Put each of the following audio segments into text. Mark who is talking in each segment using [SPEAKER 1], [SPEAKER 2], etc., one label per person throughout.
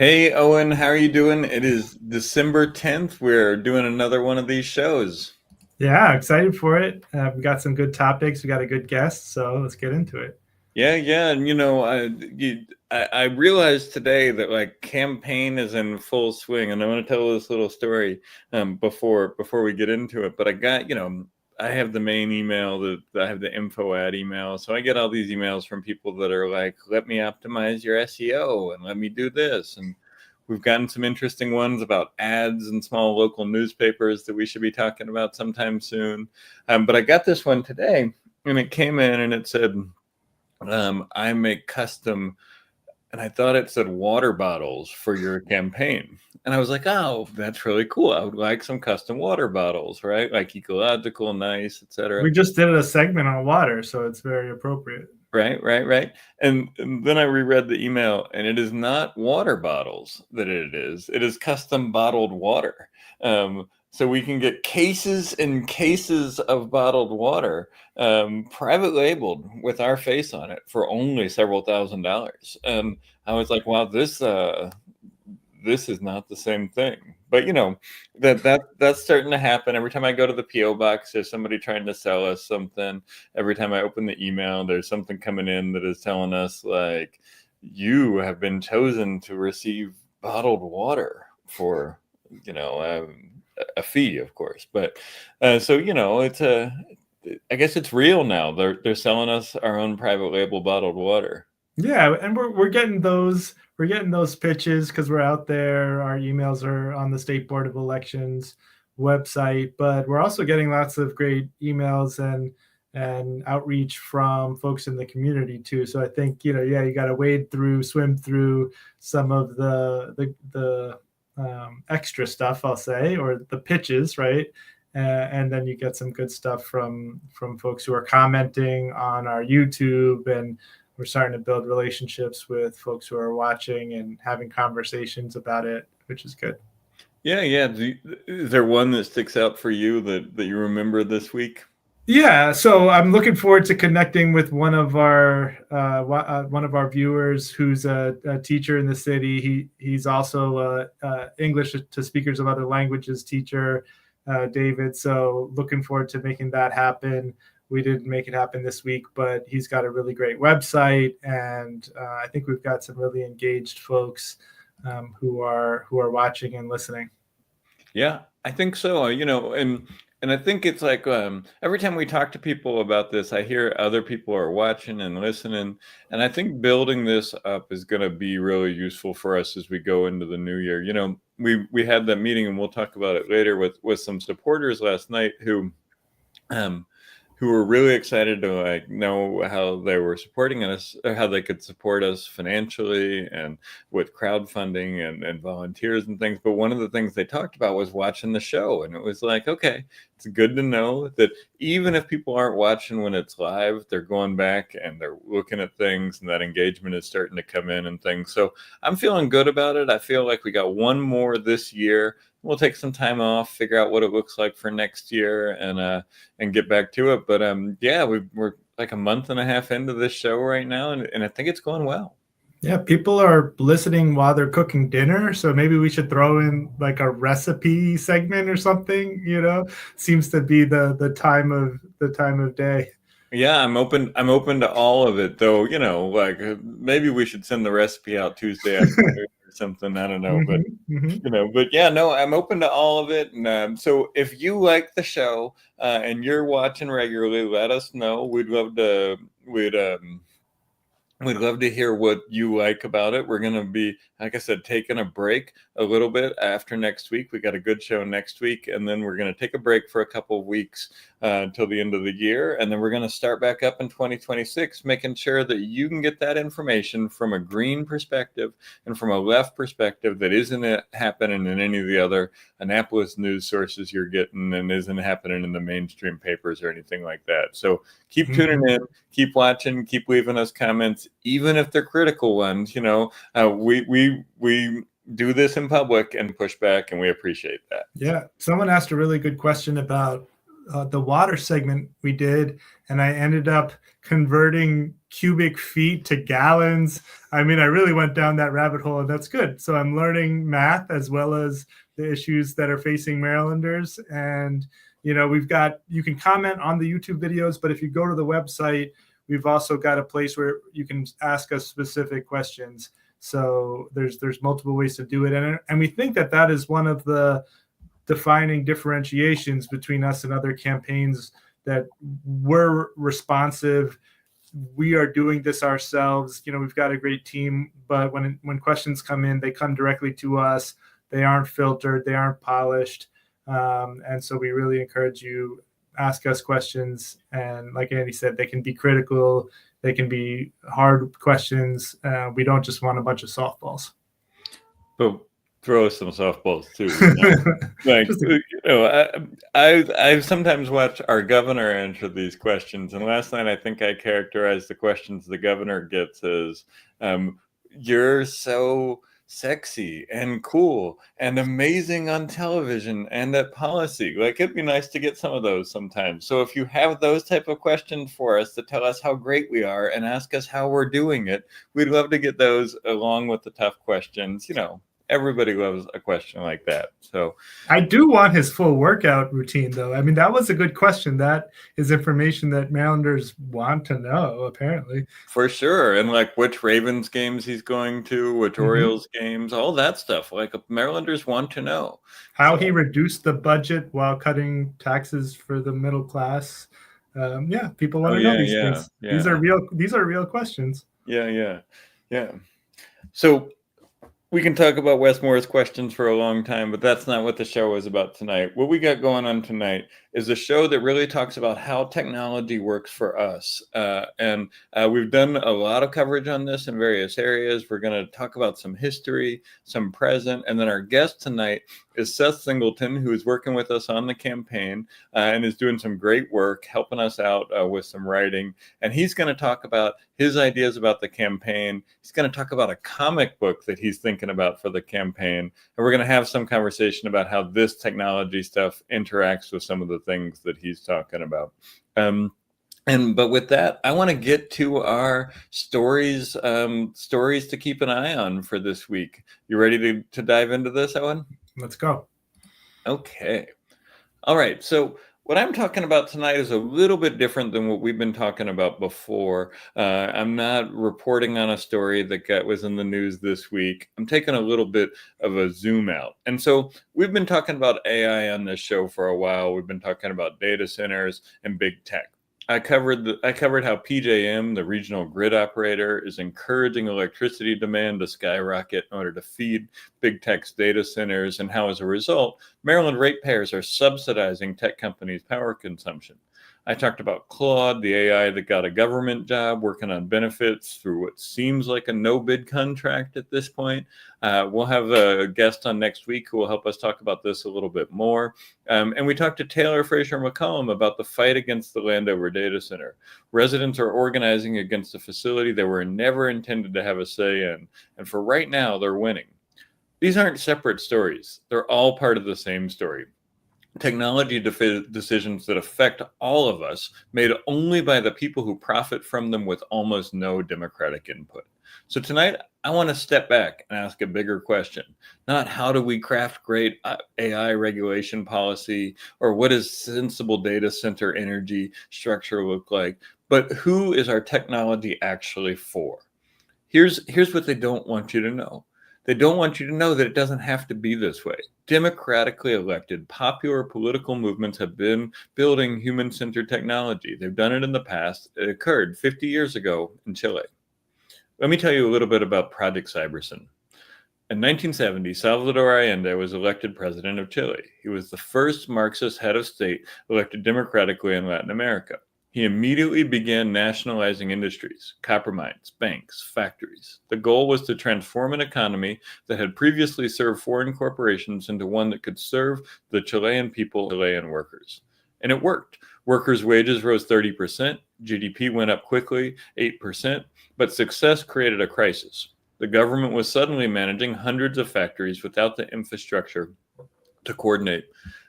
[SPEAKER 1] Hey Owen, how are you doing? It is December 10th. We're doing another one of these shows.
[SPEAKER 2] Yeah, excited for it. We got some good topics. We got a good guest, so let's get into it.
[SPEAKER 1] Yeah, and I realized today that like campaign is in full swing, and I want to tell this little story before we get into it. But I got I have the main email that I have the info ad email, so I get all these emails from people that are like, "Let me optimize your SEO and let me do this," and we've gotten some interesting ones about ads and small local newspapers that we should be talking about sometime soon. But I got this one today, and it came in and it said, I make custom, and I thought it said water bottles for your campaign. And I was like, oh, that's really cool. I would like some custom water bottles, right? Like ecological, nice, etc.
[SPEAKER 2] We just did a segment on water, so it's very appropriate.
[SPEAKER 1] Right. And then I reread the email, and it is not water bottles that it is. It is custom bottled water. So we can get cases and cases of bottled water, private labeled with our face on it for only several $1,000s. And I was like, wow, this is not the same thing. But that's starting to happen. Every time I go to the PO box, there's somebody trying to sell us something. Every time I open the email, there's something coming in that is telling us like, you have been chosen to receive bottled water for a fee, of course. But it's I guess it's real now. They're selling us our own private label bottled water.
[SPEAKER 2] Yeah, and we're getting those pitches because we're out there. Our emails are on the State Board of Elections website, but we're also getting lots of great emails and outreach from folks in the community too. So I think yeah, you got to swim through some of the extra stuff, I'll say, or the pitches, right? And then you get some good stuff from folks who are commenting on our YouTube, and we're starting to build relationships with folks who are watching and having conversations about it, which is good.
[SPEAKER 1] Yeah. Is there one that sticks out for you that you remember this week?
[SPEAKER 2] Yeah, so I'm looking forward to connecting with one of our viewers who's a teacher in the city. He's also a English to speakers of other languages teacher, David. So looking forward to making that happen. We didn't make it happen this week, but he's got a really great website, and I think we've got some really engaged folks who are watching and listening.
[SPEAKER 1] Yeah, I think so. And I think it's like every time we talk to people about this, I hear other people are watching and listening, and I think building this up is going to be really useful for us as we go into the new year. We had that meeting, and we'll talk about it later with some supporters last night um, who were really excited to like know how they were supporting us, or how they could support us financially and with crowdfunding and volunteers and things. But one of the things they talked about was watching the show, and it was like, okay, it's good to know that even if people aren't watching when it's live, they're going back and they're looking at things, and that engagement is starting to come in and things. So I'm feeling good about it. I feel like we got one more this year. We'll take some time off, figure out what it looks like for next year, and get back to it. But yeah, we're like a month and a half into this show right now, and I think it's going well.
[SPEAKER 2] Yeah, people are listening while they're cooking dinner, so maybe we should throw in like a recipe segment or something. Seems to be the time of day.
[SPEAKER 1] Yeah, I'm open to all of it, though. Like maybe we should send the recipe out Tuesday afternoon or something. I don't know, but
[SPEAKER 2] Hmm. Hmm.
[SPEAKER 1] but yeah, no, I'm open to all of it. And so if you like the show and you're watching regularly, let us know. We'd love to hear what you like about it. We're going to be, like I said, taking a break a little bit after next week. We got a good show next week, and then we're going to take a break for a couple of weeks until the end of the year. And then we're going to start back up in 2026, making sure that you can get that information from a green perspective and from a left perspective that isn't happening in any of the other Annapolis news sources you're getting, and isn't happening in the mainstream papers or anything like that. So keep tuning
[SPEAKER 2] Hmm.
[SPEAKER 1] in, keep watching, keep leaving us comments, even if they're critical ones. We do this in public and push back, and we appreciate that.
[SPEAKER 2] Yeah, someone asked a really good question about the water segment we did, and I ended up converting cubic feet to gallons. I mean, I really went down that rabbit hole, and that's good. So I'm learning math as well as the issues that are facing Marylanders. And, you can comment on the YouTube videos, but if you go to the website, we've also got a place where you can ask us specific questions. So there's multiple ways to do it. And we think that is one of the defining differentiations between us and other campaigns, that we're responsive. We are doing this ourselves. We've got a great team, but when questions come in, they come directly to us. They aren't filtered. They aren't polished. And so we really encourage you, ask us questions. And like Andy said, they can be critical. They can be hard questions. We don't just want a bunch of softballs.
[SPEAKER 1] But throw us some softballs too. I sometimes watch our governor answer these questions. And last night, I think I characterized the questions the governor gets as, you're so sexy and cool and amazing on television and at policy. Like, it'd be nice to get some of those sometimes. So if you have those type of questions for us to tell us how great we are and ask us how we're doing it, we'd love to get those along with the tough questions. Everybody loves a question like that. So
[SPEAKER 2] I do want his full workout routine, though. I mean, that was a good question. That is information that Marylanders want to know, apparently.
[SPEAKER 1] For sure. And like which Ravens games he's going to, which Orioles games, all that stuff. Like, Marylanders want to know.
[SPEAKER 2] How he reduced the budget while cutting taxes for the middle class. People want to know these things. Yeah. These are real questions.
[SPEAKER 1] Yeah. So we can talk about Westmore's questions for a long time, but that's not what the show is about tonight. What we got going on tonight is a show that really talks about how technology works for us. And we've done a lot of coverage on this in various areas. We're going to talk about some history, some present, and then our guest tonight is Seth Singleton, who is working with us on the campaign and is doing some great work, helping us out with some writing. And he's going to talk about his ideas about the campaign. He's going to talk about a comic book that he's thinking about for the campaign. And we're going to have some conversation about how this technology stuff interacts with some of the things that he's talking about. But with that, I want to get to our stories to keep an eye on for this week. You ready to dive into this, Owen?
[SPEAKER 2] Let's go.
[SPEAKER 1] Okay. All right. So what I'm talking about tonight is a little bit different than what we've been talking about before. I'm not reporting on a story that was in the news this week. I'm taking a little bit of a zoom out. And so we've been talking about AI on this show for a while. We've been talking about data centers and big tech. I covered how PJM, the regional grid operator, is encouraging electricity demand to skyrocket in order to feed big tech's data centers, and how, as a result, Maryland ratepayers are subsidizing tech companies' power consumption. I talked about Claude, the AI that got a government job working on benefits through what seems like a no-bid contract at this point. We'll have a guest on next week who will help us talk about this a little bit more. And we talked to Taylor Fraser McCollum about the fight against the Landover data center. Residents are organizing against a facility they were never intended to have a say in. And for right now, they're winning. These aren't separate stories. They're all part of the same story. Technology decisions that affect all of us, made only by the people who profit from them with almost no democratic input. So tonight, I want to step back and ask a bigger question. Not how do we craft great AI regulation policy, or what does sensible data center energy structure look like, but who is our technology actually for? Here's what they don't want you to know. They don't want you to know that it doesn't have to be this way. Democratically elected, popular political movements have been building human-centered technology. They've done it in the past. It occurred 50 years ago in Chile. Let me tell you a little bit about Project Cybersyn. In 1970, Salvador Allende was elected president of Chile. He was the first Marxist head of state elected democratically in Latin America. He immediately began nationalizing industries, copper mines, banks, factories. The goal was to transform an economy that had previously served foreign corporations into one that could serve the Chilean people, Chilean workers. And it worked. Workers' wages rose 30%, GDP went up quickly, 8%, but success created a crisis. The government was suddenly managing hundreds of factories without the infrastructure to coordinate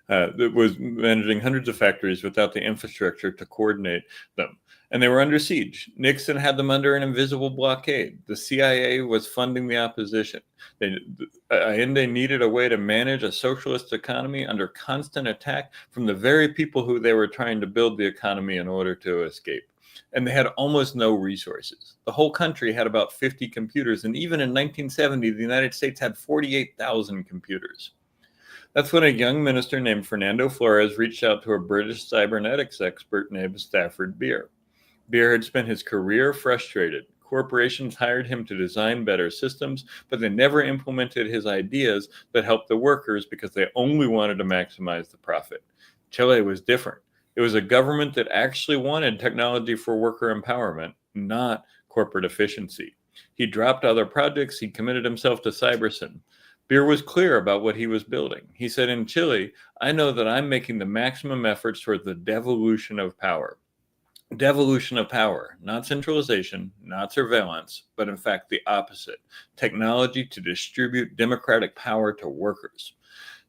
[SPEAKER 1] that was managing hundreds of factories without the infrastructure to coordinate them. And they were under siege. Nixon had them under an invisible blockade. The CIA was funding the opposition. Allende needed a way to manage a socialist economy under constant attack from the very people who they were trying to build the economy in order to escape. And they had almost no resources. The whole country had about 50 computers, and even in 1970, the United States had 48,000 computers. That's when a young minister named Fernando Flores reached out to a British cybernetics expert named Stafford Beer. Beer had spent his career frustrated. Corporations hired him to design better systems, but they never implemented his ideas that helped the workers because they only wanted to maximize the profit. Chile was different. It was a government that actually wanted technology for worker empowerment, not corporate efficiency. He dropped other projects. He committed himself to Cybersyn. Beer was clear about what he was building. He said, in Chile, I know that I'm making the maximum efforts toward the devolution of power. Devolution of power, not centralization, not surveillance, but in fact the opposite. Technology to distribute democratic power to workers.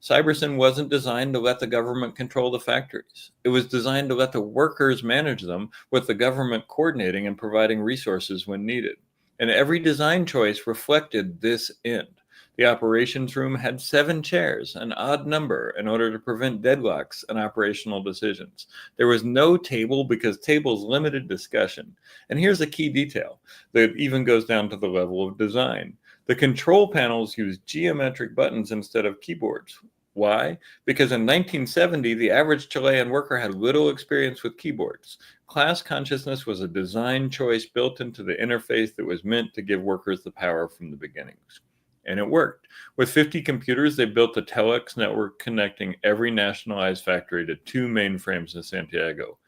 [SPEAKER 1] Cybersyn wasn't designed to let the government control the factories. It was designed to let the workers manage them, with the government coordinating and providing resources when needed. And every design choice reflected this end. The operations room had 7 chairs, an odd number, in order to prevent deadlocks and operational decisions. There was no table because tables limited discussion. And here's a key detail that even goes down to the level of design. The control panels used geometric buttons instead of keyboards. Why? Because in 1970, the average Chilean worker had little experience with keyboards. Class consciousness was a design choice built into the interface that was meant to give workers the power from the beginnings. And it worked. With 50 computers, they built a telex network connecting every nationalized factory to 2 mainframes in Santiago.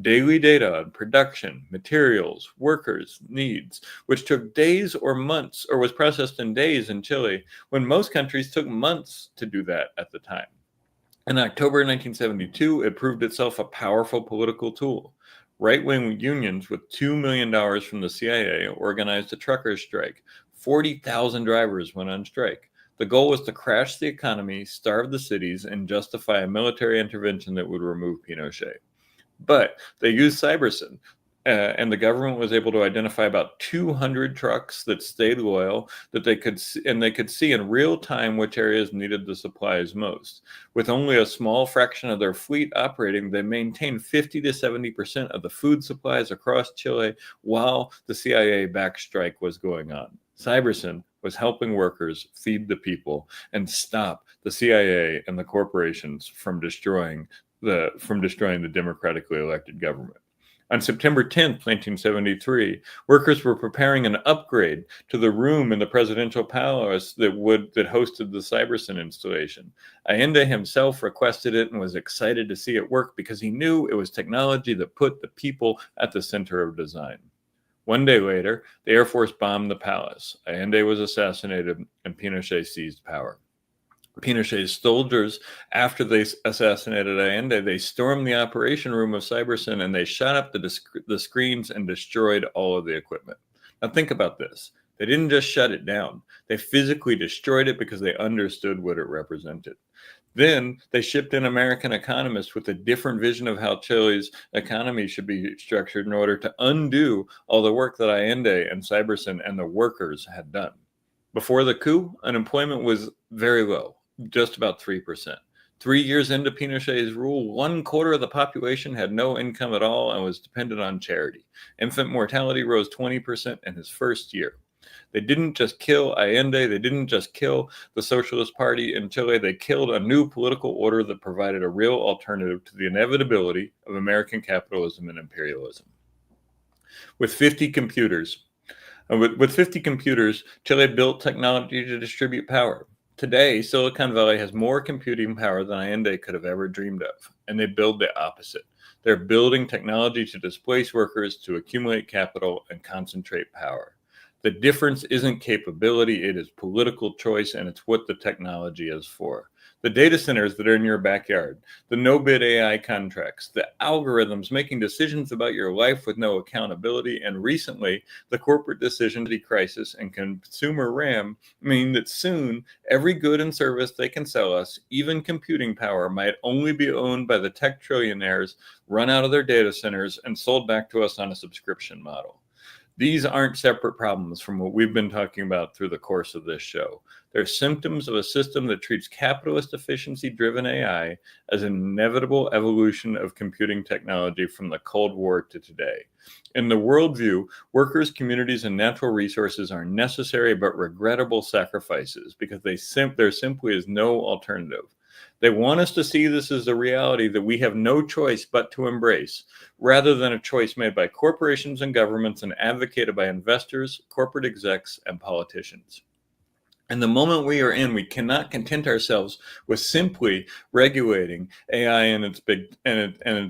[SPEAKER 1] Daily data on production, materials, workers' needs, which took days or months, or was processed in days in Chile, when most countries took months to do that at the time. In October 1972, it proved itself a powerful political tool. Right-wing unions with $2 million from the CIA organized a truckers' strike. 40,000 drivers went on strike. The goal was to crash the economy, starve the cities, and justify a military intervention that would remove Pinochet. But they used Cybersyn, and the government was able to identify about 200 trucks that stayed loyal, that they could see in real time which areas needed the supplies most. With only a small fraction of their fleet operating, they maintained 50 to 70% of the food supplies across Chile while the CIA-backed strike was going on. Cybersyn was helping workers feed the people and stop the CIA and the corporations from destroying the democratically elected government. On September 10th, 1973, workers were preparing an upgrade to the room in the presidential palace that hosted the Cybersyn installation. Allende himself requested it and was excited to see it work because he knew it was technology that put the people at the center of design. One day later, the Air Force bombed the palace. Allende was assassinated, and Pinochet seized power. Pinochet's soldiers, after they assassinated Allende, they stormed the operation room of Cybersyn and they shot up the screens and destroyed all of the equipment. Now think about this. They didn't just shut it down. They physically destroyed it because they understood what it represented. Then they shipped in American economists with a different vision of how Chile's economy should be structured in order to undo all the work that Allende and Cybersyn and the workers had done. Before the coup, unemployment was very low, just about 3%. 3 years into Pinochet's rule, 1/4 of the population had no income at all and was dependent on charity. Infant mortality rose 20% in his first year. They didn't just kill Allende, they didn't just kill the Socialist Party in Chile, they killed a new political order that provided a real alternative to the inevitability of American capitalism and imperialism. With 50 computers, Chile built technology to distribute power. Today, Silicon Valley has more computing power than Allende could have ever dreamed of, and they build the opposite. They're building technology to displace workers, to accumulate capital, and concentrate power. The difference isn't capability, it is political choice, and it's what the technology is for. The data centers that are in your backyard, the no-bid AI contracts, the algorithms making decisions about your life with no accountability, and recently, the corporate decision crisis and consumer RAM mean that soon every good and service they can sell us, even computing power, might only be owned by the tech trillionaires, run out of their data centers, and sold back to us on a subscription model. These aren't separate problems from what we've been talking about through the course of this show. They're symptoms of a system that treats capitalist efficiency-driven AI as an inevitable evolution of computing technology from the Cold War to today. In the worldview, workers, communities, and natural resources are necessary but regrettable sacrifices because there simply is no alternative. They want us to see this as a reality that we have no choice but to embrace, rather than a choice made by corporations and governments and advocated by investors, corporate execs, and politicians. And the moment we are in, we cannot content ourselves with simply regulating AI and its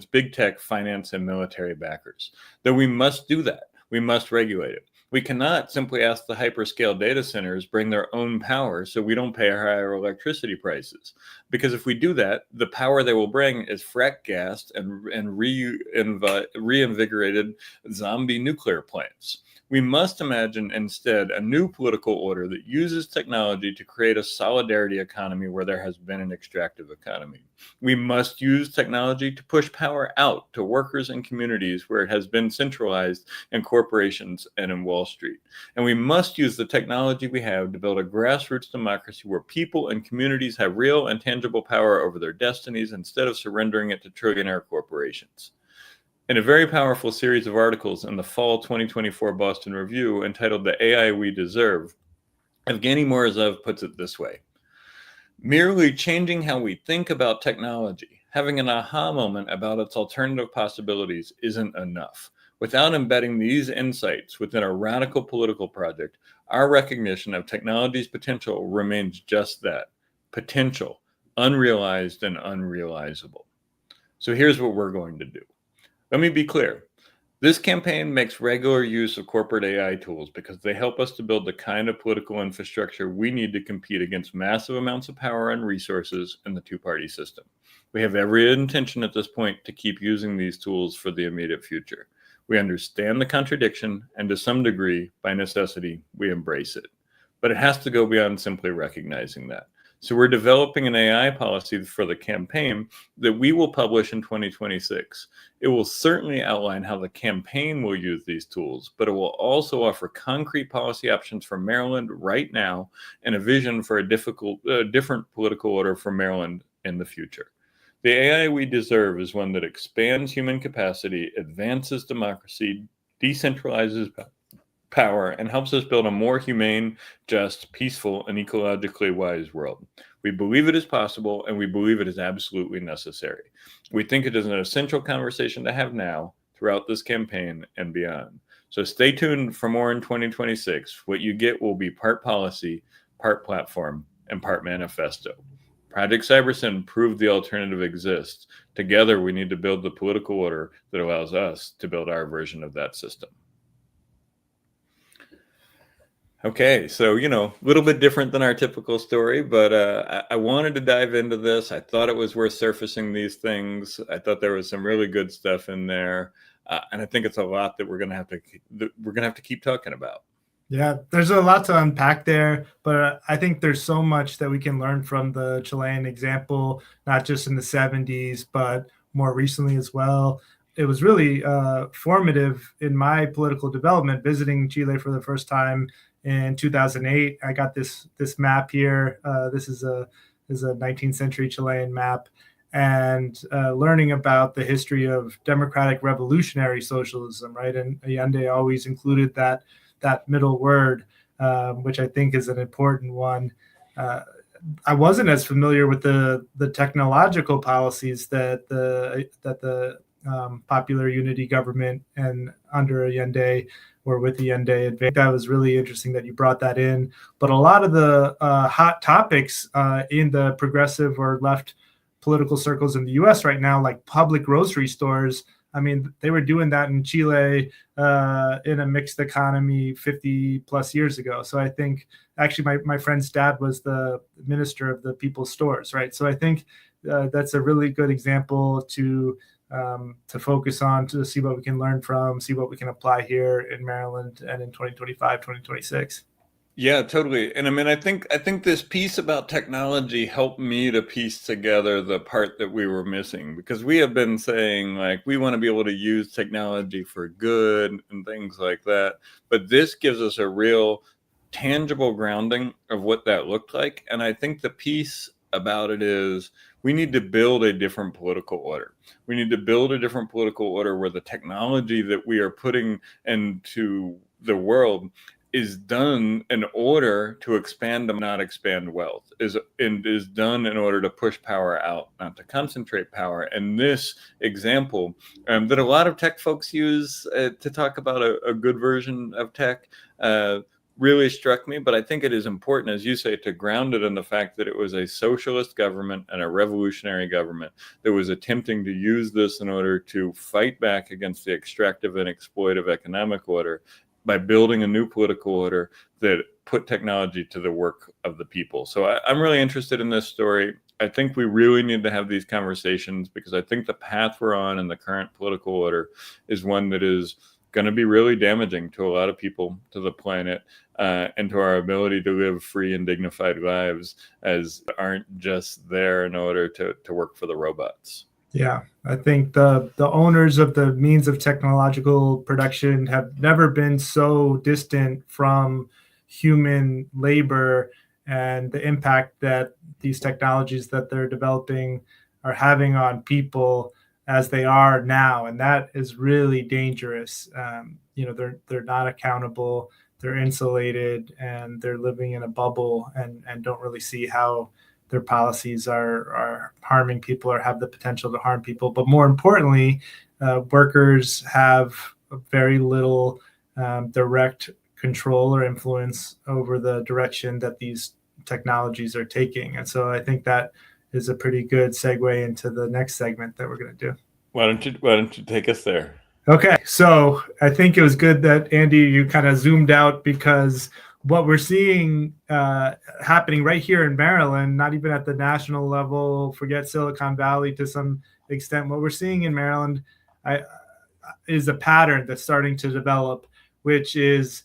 [SPEAKER 1] big tech finance and military backers. Though we must do that. We must regulate it. We cannot simply ask the hyperscale data centers bring their own power so we don't pay higher electricity prices. Because if we do that, the power they will bring is frack gassed and reinvigorated zombie nuclear plants. We must imagine instead a new political order that uses technology to create a solidarity economy where there has been an extractive economy. We must use technology to push power out to workers and communities where it has been centralized in corporations and in Wall Street. And we must use the technology we have to build a grassroots democracy where people and communities have real and tangible power over their destinies instead of surrendering it to trillionaire corporations. In a very powerful series of articles in the fall 2024 Boston Review entitled The AI We Deserve, Evgeny Morozov puts it this way: merely changing how we think about technology, having an aha moment about its alternative possibilities, isn't enough. Without embedding these insights within a radical political project, our recognition of technology's potential remains just that: potential, unrealized and unrealizable. So here's what we're going to do. Let me be clear. This campaign makes regular use of corporate AI tools because they help us to build the kind of political infrastructure we need to compete against massive amounts of power and resources in the two-party system. We have every intention at this point to keep using these tools for the immediate future. We understand the contradiction, and to some degree, by necessity, we embrace it. But it has to go beyond simply recognizing that. So we're developing an AI policy for the campaign that we will publish in 2026. It will certainly outline how the campaign will use these tools, but it will also offer concrete policy options for Maryland right now and a vision for a different political order for Maryland in the future. The AI we deserve is one that expands human capacity, advances democracy, decentralizes power, and helps us build a more humane, just, peaceful, and ecologically wise world. We believe it is possible, and we believe it is absolutely necessary. We think it is an essential conversation to have now, throughout this campaign, and beyond. So stay tuned for more in 2026. What you get will be part policy, part platform, and part manifesto. Project Cybersyn proved the alternative exists. Together, we need to build the political order that allows us to build our version of that system. Okay, so, a little bit different than our typical story, but I wanted to dive into this. I thought it was worth surfacing these things. I thought there was some really good stuff in there, and I think it's a lot that we're gonna have to keep talking about.
[SPEAKER 2] Yeah, there's a lot to unpack there, but I think there's so much that we can learn from the Chilean example, not just in the 70s, but more recently as well. It was really formative in my political development, visiting Chile for the first time in 2008. I got this map here. This is a 19th century Chilean map, and learning about the history of democratic revolutionary socialism, right? And Allende always included that middle word, which I think is an important one. I wasn't as familiar with the technological policies that the Popular Unity government and under Allende or with Allende. I think that was really interesting that you brought that in. But a lot of the hot topics in the progressive or left political circles in the U.S. right now, like public grocery stores, I mean, they were doing that in Chile in a mixed economy 50 plus years ago. So I think actually my friend's dad was the minister of the people's stores, right? So I think that's a really good example to focus on, to see what we can learn from, see what we can apply here in Maryland and in 2025, 2026.
[SPEAKER 1] Yeah, totally. And I mean, I think this piece about technology helped me to piece together the part that we were missing, because we have been saying like we want to be able to use technology for good and things like that. But this gives us a real tangible grounding of what that looked like. And I think the piece about it is we need to build a different political order. We need to build a different political order where the technology that we are putting into the world is done in order to expand, not expand wealth, is done in order to push power out, not to concentrate power. And this example that a lot of tech folks use to talk about a good version of tech really struck me. But I think it is important, as you say, to ground it in the fact that it was a socialist government and a revolutionary government that was attempting to use this in order to fight back against the extractive and exploitive economic order by building a new political order that put technology to the work of the people. So I'm really interested in this story. I think we really need to have these conversations, because I think the path we're on in the current political order is one that is going to be really damaging to a lot of people, to the planet, and to our ability to live free and dignified lives, as aren't just there in order to work for the robots.
[SPEAKER 2] Yeah, I think the owners of the means of technological production have never been so distant from human labor and the impact that these technologies that they're developing are having on people as they are now, and that is really dangerous. They're not accountable, they're insulated, and they're living in a bubble, and don't really see how their policies are harming people or have the potential to harm people. But more importantly, workers have very little direct control or influence over the direction that these technologies are taking. And so I think that is a pretty good segue into the next segment that we're going to do.
[SPEAKER 1] Why don't you take us there?
[SPEAKER 2] Okay, so I think it was good that, Andy, you kind of zoomed out, because what we're seeing happening right here in Maryland, not even at the national level, forget Silicon Valley to some extent, what we're seeing in Maryland is a pattern that's starting to develop, which is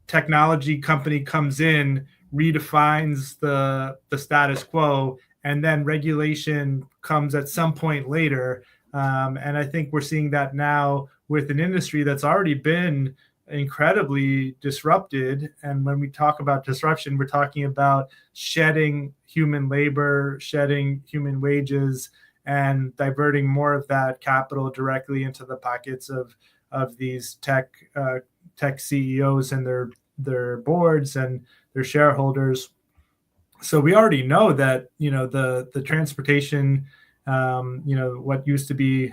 [SPEAKER 2] technology company comes in, redefines the status quo, and then regulation comes at some point later. And I think we're seeing that now with an industry that's already been incredibly disrupted. And when we talk about disruption, we're talking about shedding human labor, shedding human wages, and diverting more of that capital directly into the pockets of these tech CEOs and their boards and their shareholders. So we already know that, the transportation, what used to be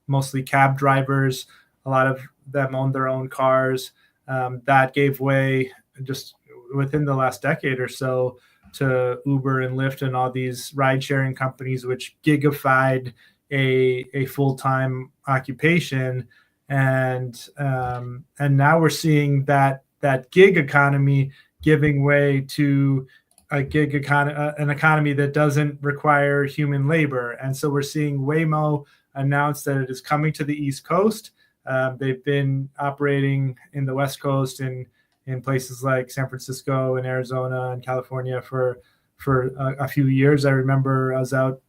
[SPEAKER 2] mostly cab drivers, a lot of them own their own cars. That gave way just within the last decade or so to Uber and Lyft and all these ride-sharing companies, which gigified a full-time occupation. And now we're seeing that gig economy giving way to an economy that doesn't require human labor. And so we're seeing Waymo announce that it is coming to the East Coast. They've been operating in the West Coast in places like San Francisco and Arizona and California for a few years. I remember I was out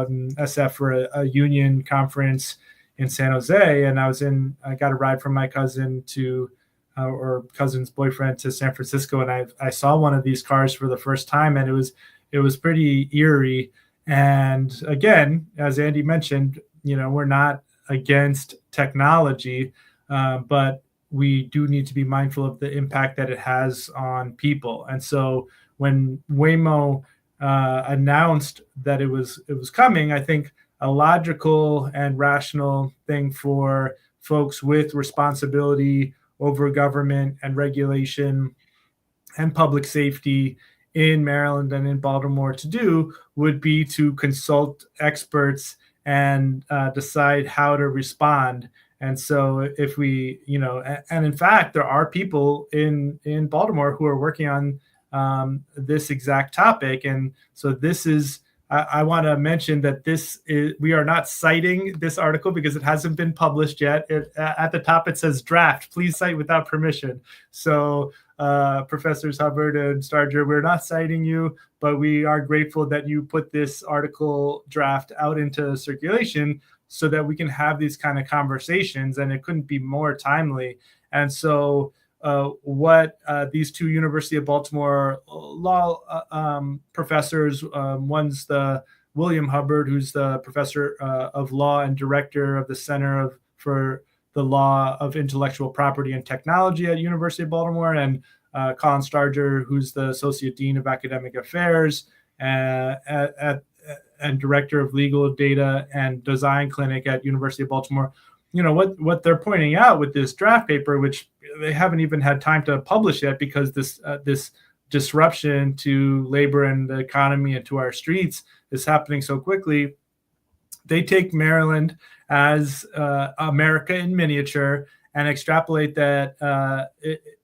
[SPEAKER 2] in SF for a union conference in San Jose, and I got a ride from my cousin or cousin's boyfriend to San Francisco, and I saw one of these cars for the first time, and it was pretty eerie. And again, as Andy mentioned, we're not against technology, but we do need to be mindful of the impact that it has on people. And so when Waymo announced that it was coming, I think a logical and rational thing for folks with responsibility over government and regulation and public safety in Maryland and in Baltimore to do would be to consult experts and decide how to respond. And so if we, and in fact, there are people in Baltimore who are working on this exact topic. And so this is, I want to mention that we are not citing this article because it hasn't been published yet. At the top, it says draft, please cite without permission. So Professors Hubbard and Starger, we're not citing you, but we are grateful that you put this article draft out into circulation so that we can have these kind of conversations, and it couldn't be more timely. And so what these two University of Baltimore law professors, one's the William Hubbard, who's the professor of law and director of the Center for the Law of Intellectual Property and Technology at University of Baltimore, and Colin Starger, who's the associate dean of academic affairs and director of legal data and design clinic at University of Baltimore. What they're pointing out with this draft paper, which they haven't even had time to publish yet because this disruption to labor and the economy and to our streets is happening so quickly. They take Maryland as America in miniature and extrapolate that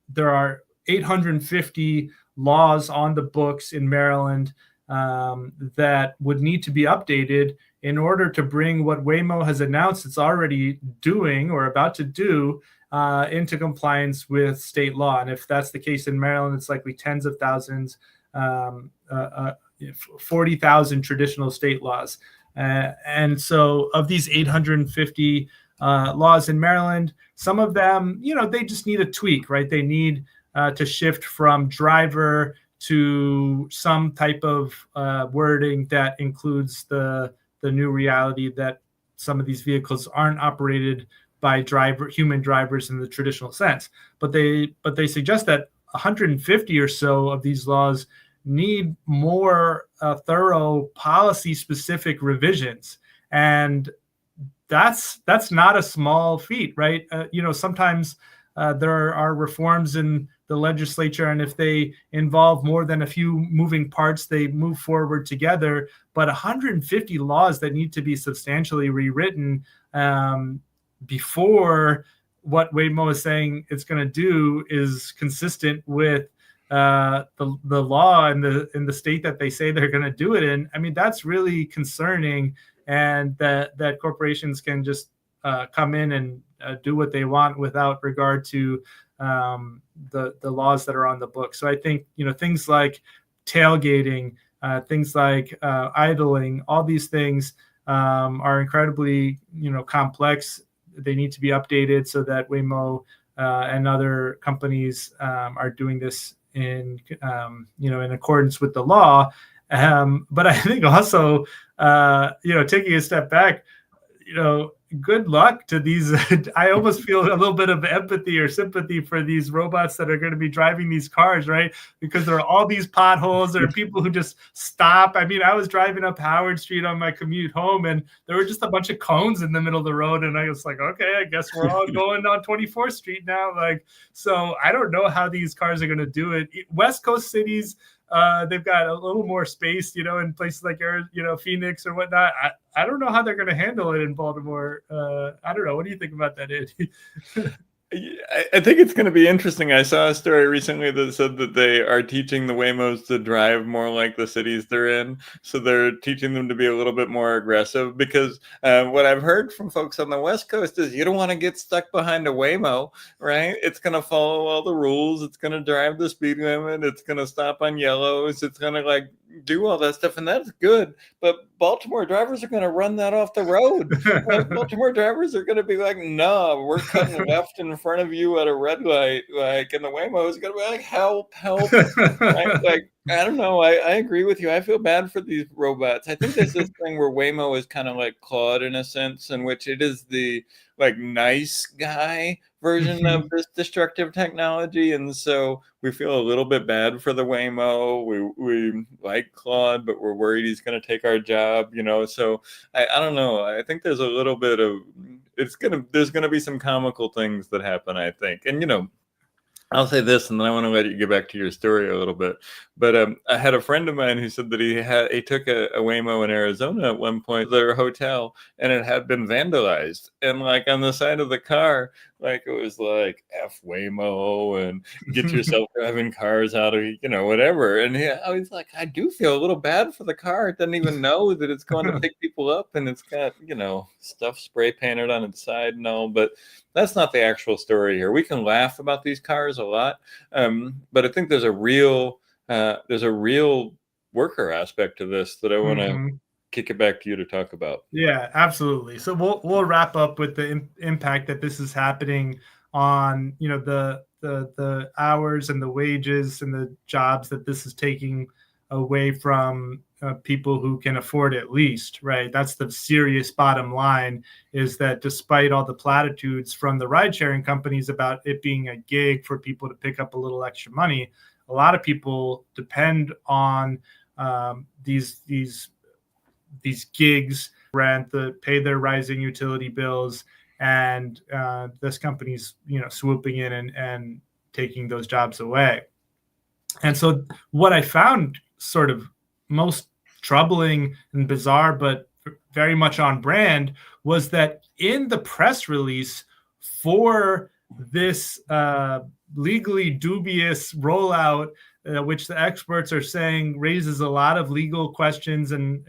[SPEAKER 2] there are 850 laws on the books in Maryland that would need to be updated in order to bring what Waymo has announced it's already doing or about to do into compliance with state law. And if that's the case in Maryland, it's likely tens of thousands, 40,000 traditional state laws. And so of these 850 laws in Maryland, some of them, they just need a tweak, right? They need to shift from driver to some type of wording that includes the new reality that some of these vehicles aren't operated by human drivers in the traditional sense. But they suggest that 150 or so of these laws need more thorough policy-specific revisions, and that's not a small feat, right? Sometimes there are reforms in the legislature, and if they involve more than a few moving parts, they move forward together. But 150 laws that need to be substantially rewritten before what Waymo is saying it's going to do is consistent with the law in the state that they say they're going to do it in. I mean, that's really concerning, and that corporations can just come in and do what they want without regard to the laws that are on the book. So I think things like tailgating, things like idling, all these things are incredibly complex. They need to be updated so that Waymo and other companies are doing this in accordance with the law. But I think also taking a step back, good luck to these. I almost feel a little bit of empathy or sympathy for these robots that are going to be driving these cars, right? Because there are all these potholes. There are people who just stop. I mean, I was driving up Howard Street on my commute home, and there were just a bunch of cones in the middle of the road. And I was like, okay, I guess we're all going on 24th Street now. So I don't know how these cars are going to do it. West Coast cities, they've got a little more space, in places like Phoenix or whatnot. I don't know how they're going to handle it in Baltimore. I don't know. What do you think about that, Andy?
[SPEAKER 1] I think it's going to be interesting. I saw a story recently that said that they are teaching the Waymos to drive more like the cities they're in. So they're teaching them to be a little bit more aggressive, because what I've heard from folks on the West Coast is you don't want to get stuck behind a Waymo, right? It's going to follow all the rules. It's going to drive the speed limit. It's going to stop on yellows. It's going to do all that stuff. And that's good. But Baltimore drivers are going to run that off the road. Right? Baltimore drivers are going to be like, no, we're cutting left in front of you at a red light. And the Waymo is going to be like, help. Right? I don't know. I agree with you. I feel bad for these robots. I think there's this thing where Waymo is kind of like Claude in a sense, in which it is the nice guy version of this destructive technology. And so we feel a little bit bad for the Waymo. We like Claude, but we're worried he's going to take our job, So I don't know. I think there's a little bit of, there's going to be some comical things that happen, I think. And, I'll say this, and then I want to let you get back to your story a little bit. But I had a friend of mine who said that he took a Waymo in Arizona at one point, their hotel, and it had been vandalized. And like on the side of the car, like it was like F Waymo and get your self-driving cars out of, whatever. And I was like, I do feel a little bad for the car. It doesn't even know that it's going to pick people up, and it's got stuff spray painted on its side and all. But that's not the actual story here. We can laugh about these cars a lot, but I think there's a real worker aspect to this that I want to kick it back to you to talk about.
[SPEAKER 2] Yeah, absolutely. So we'll wrap up with the impact that this is happening on the hours and the wages and the jobs that this is taking away from people who can afford it least, right? That's the serious bottom line, is that despite all the platitudes from the ride sharing companies about it being a gig for people to pick up a little extra money, a lot of people depend on these gigs, rent, pay their rising utility bills, and this company's swooping in and taking those jobs away. And so what I found sort of most troubling and bizarre, but very much on brand, was that in the press release for this legally dubious rollout, which the experts are saying raises a lot of legal questions, and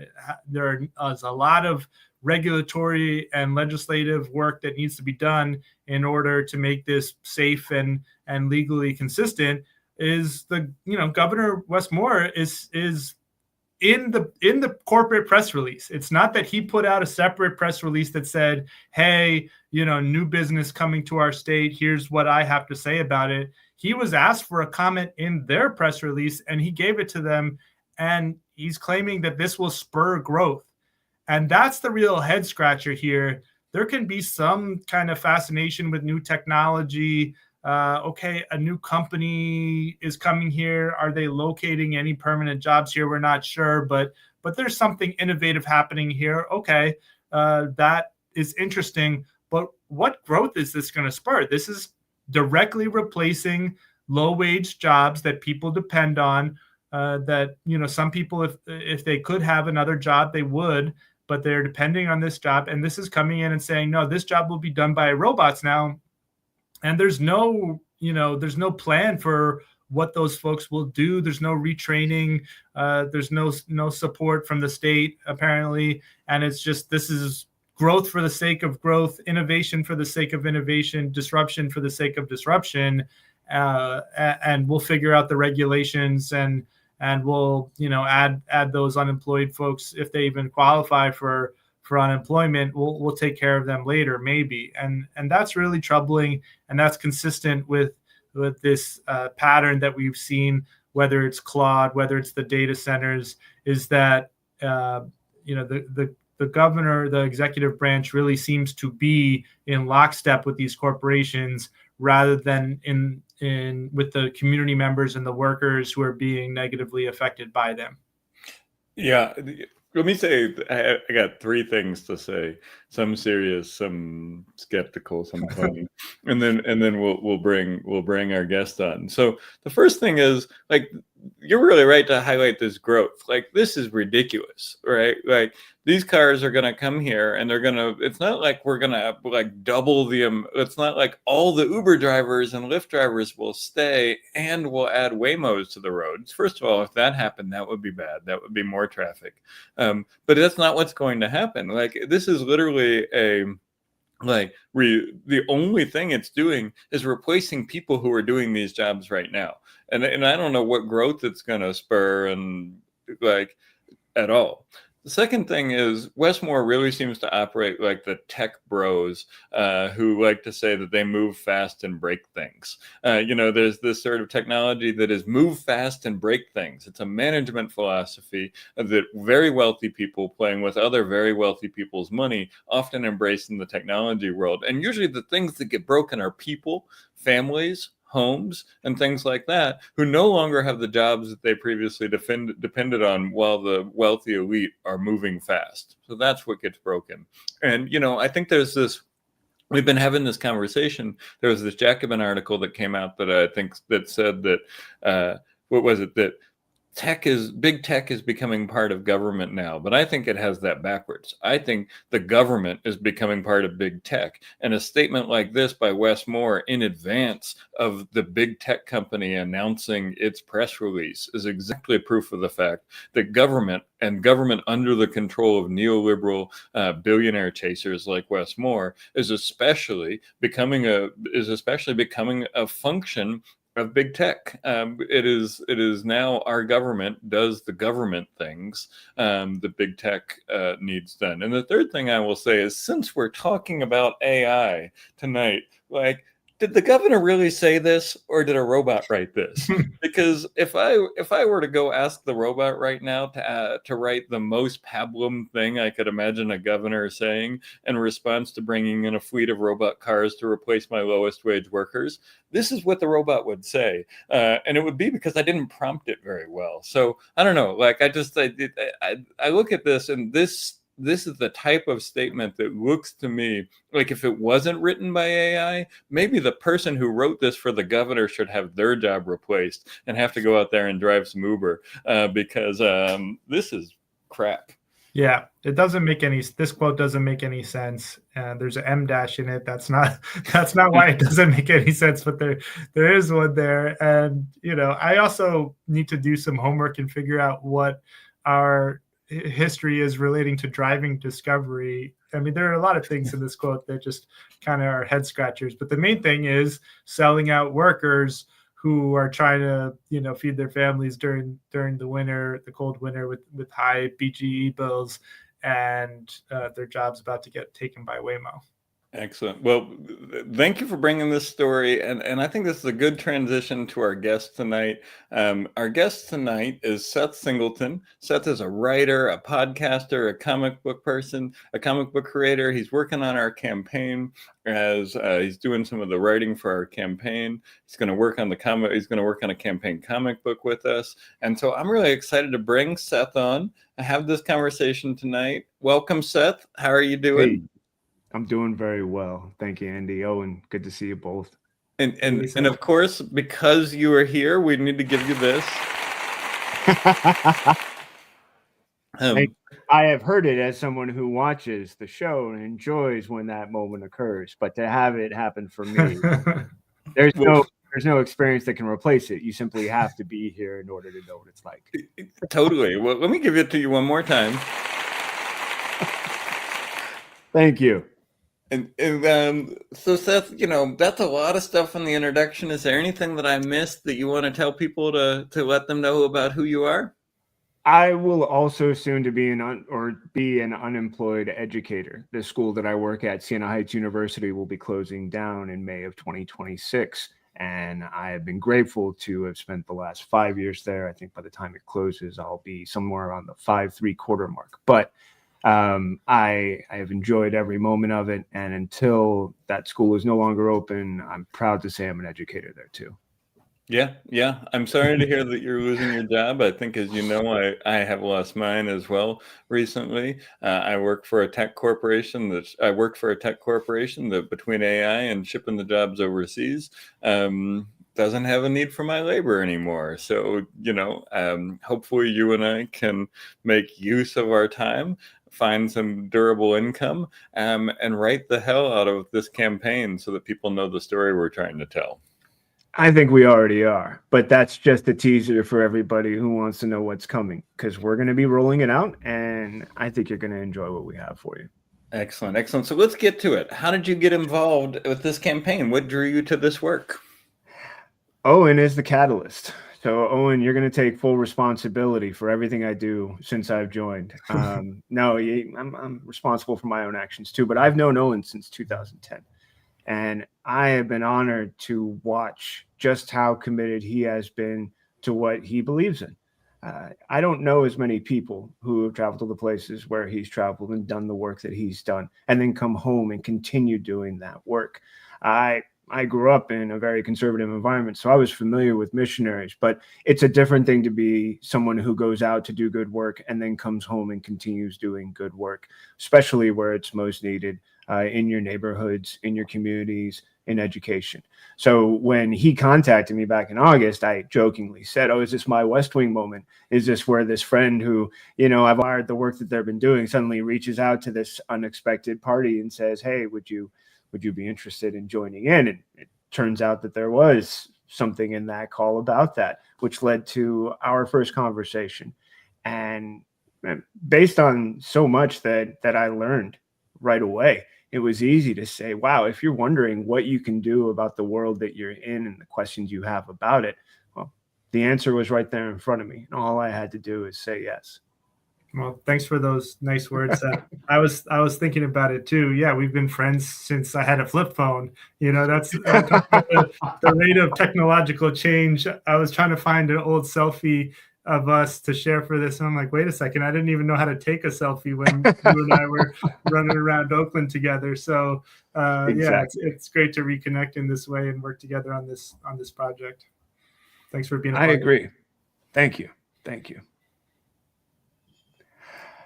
[SPEAKER 2] there is a lot of regulatory and legislative work that needs to be done in order to make this safe and legally consistent, is Governor Wes Moore is in the corporate press release. It's not that he put out a separate press release that said, hey, new business coming to our state, here's what I have to say about it. He was asked for a comment in their press release, and he gave it to them, and he's claiming that this will spur growth. And that's the real head scratcher here. There can be some kind of fascination with new technology. Okay, a new company is coming here. Are they locating any permanent jobs here? We're not sure, but there's something innovative happening here. Okay, that is interesting. But what growth is this going to spur? This is directly replacing low-wage jobs that people depend on. That some people, if they could have another job, they would, but they're depending on this job. And this is coming in and saying, no, this job will be done by robots now. And there's no plan for what those folks will do. There's no retraining. There's no support from the state, apparently. And it's just, this is growth for the sake of growth, innovation for the sake of innovation, disruption for the sake of disruption. And we'll figure out the regulations, and we'll add those unemployed folks, if they even qualify for unemployment. We'll take care of them later, maybe. And that's really troubling, and that's consistent with this pattern that we've seen, whether it's Claude, whether it's the data centers, is that the governor, the executive branch, really seems to be in lockstep with these corporations, rather than in with the community members and the workers who are being negatively affected by them.
[SPEAKER 1] Yeah. Let me say, I got three things to say. Some serious, some skeptical, some funny, and then we'll bring our guest on. So the first thing is, like, you're really right to highlight this growth. Like, this is ridiculous, right? Like, these cars are going to come here, and it's not like we're going to like double it's not like all the Uber drivers and Lyft drivers will stay, and we'll add Waymos to the roads. First of all, if that happened, that would be bad. That would be more traffic. But that's not what's going to happen. Like, this is literally the only thing it's doing is replacing people who are doing these jobs right now. And I don't know what growth it's going to spur, and like, at all. The second thing is, Wes Moore really seems to operate like the tech bros who like to say that they move fast and break things. There's this sort of technology that is move fast and break things. It's a management philosophy that very wealthy people playing with other very wealthy people's money often embrace in the technology world. And usually the things that get broken are people, families, homes, and things like that, who no longer have the jobs that they previously depended on, while the wealthy elite are moving fast. So that's what gets broken. And I think there's this we've been having this conversation. There was this Jacobin article that came out that I think that said that what was it, that big tech is becoming part of government now, but I think it has that backwards. I think the government is becoming part of big tech. And a statement like this by Wes Moore in advance of the big tech company announcing its press release is exactly proof of the fact that government, and government under the control of neoliberal billionaire chasers like Wes Moore, is especially becoming a function of big tech. It is now our government does the government things the big tech needs done. And the third thing I will say is, since we're talking about AI tonight, like, did the governor really say this, or did a robot write this? Because if I were to go ask the robot right now to write the most pablum thing I could imagine a governor saying in response to bringing in a fleet of robot cars to replace my lowest wage workers, this is what the robot would say, and it would be because I didn't prompt it very well. So I don't know. Like, I look at this, and this is the type of statement that looks to me like, if it wasn't written by AI, maybe the person who wrote this for the governor should have their job replaced and have to go out there and drive some Uber, because this is crap.
[SPEAKER 2] Yeah, it doesn't make any. This quote doesn't make any sense. There's an M dash in it. That's not why it doesn't make any sense. But there is one there, and I also need to do some homework and figure out what our history is relating to driving discovery. I mean, there are a lot of things in this quote that just kind of are head scratchers. But the main thing is selling out workers who are trying to, feed their families during the winter, the cold winter, with high BGE bills, and their jobs about to get taken by Waymo.
[SPEAKER 1] Excellent. Well, thank you for bringing this story. And I think this is a good transition to our guest tonight. Our guest tonight is Seth Singleton. Seth is a writer, a podcaster, a comic book person, a comic book creator. He's working on our campaign as he's doing some of the writing for our campaign. He's going to work on he's going to work on a campaign comic book with us. And so I'm really excited to bring Seth on and have this conversation tonight. Welcome, Seth. How are you doing?
[SPEAKER 3] Hey. I'm doing very well. Thank you, Andy. Owen, good to see you both.
[SPEAKER 1] And of course, because you are here, we need to give you this.
[SPEAKER 3] I have heard it as someone who watches the show and enjoys when that moment occurs, but to have it happen for me, there's no experience that can replace it. You simply have to be here in order to know what it's like.
[SPEAKER 1] Totally. Well, let me give it to you one more time.
[SPEAKER 3] Thank you.
[SPEAKER 1] And so, Seth, that's a lot of stuff in the introduction. Is there anything that I missed that you want to tell people to let them know about who you are?
[SPEAKER 3] I will also soon to be an unemployed educator. The school that I work at, Siena Heights University, will be closing down in May of 2026. And I have been grateful to have spent the last 5 years there. I think by the time it closes, I'll be somewhere around the 5.75 mark. But I have enjoyed every moment of it. And until that school is no longer open, I'm proud to say I'm an educator there too.
[SPEAKER 1] Yeah. I'm sorry to hear that you're losing your job. I think, as you know, I have lost mine as well recently. I work for a tech corporation that between AI and shipping the jobs overseas, doesn't have a need for my labor anymore. So, hopefully you and I can make use of our time, find some durable income, and write the hell out of this campaign so that people know the story we're trying to tell.
[SPEAKER 3] I think we already are, but that's just a teaser for everybody who wants to know what's coming, because we're going to be rolling it out, and I think you're going to enjoy what we have for you.
[SPEAKER 1] Excellent. So let's get to it. How did you get involved with this campaign? What drew you to this work?
[SPEAKER 3] Owen is the catalyst. So, Owen, you're going to take full responsibility for everything I do since I've joined. No, I'm responsible for my own actions too, but I've known Owen since 2010. And I have been honored to watch just how committed he has been to what he believes in. I don't know as many people who have traveled to the places where he's traveled and done the work that he's done, and then come home and continue doing that work. I grew up in a very conservative environment, so I was familiar with missionaries, but it's a different thing to be someone who goes out to do good work and then comes home and continues doing good work, especially where it's most needed, in your neighborhoods, in your communities, in education. So when he contacted me back in August, I jokingly said, "Oh, is this my West Wing moment? Is this where this friend who, I've admired the work that they've been doing suddenly reaches out to this unexpected party and says, 'Hey, would you be interested in joining in?'" And it turns out that there was something in that call about that, which led to our first conversation. And based on so much that I learned right away, it was easy to say, wow, if you're wondering what you can do about the world that you're in and the questions you have about it, well, the answer was right there in front of me. And all I had to do is say yes.
[SPEAKER 2] Well, thanks for those nice words. I was thinking about it too. Yeah, we've been friends since I had a flip phone. That's the rate of technological change. I was trying to find an old selfie of us to share for this, and I'm like, wait a second, I didn't even know how to take a selfie when you and I were running around Oakland together. So
[SPEAKER 3] Exactly.
[SPEAKER 2] yeah, it's great to reconnect in this way and work together on this project. Thanks for being a part.
[SPEAKER 3] I agree. Thank you.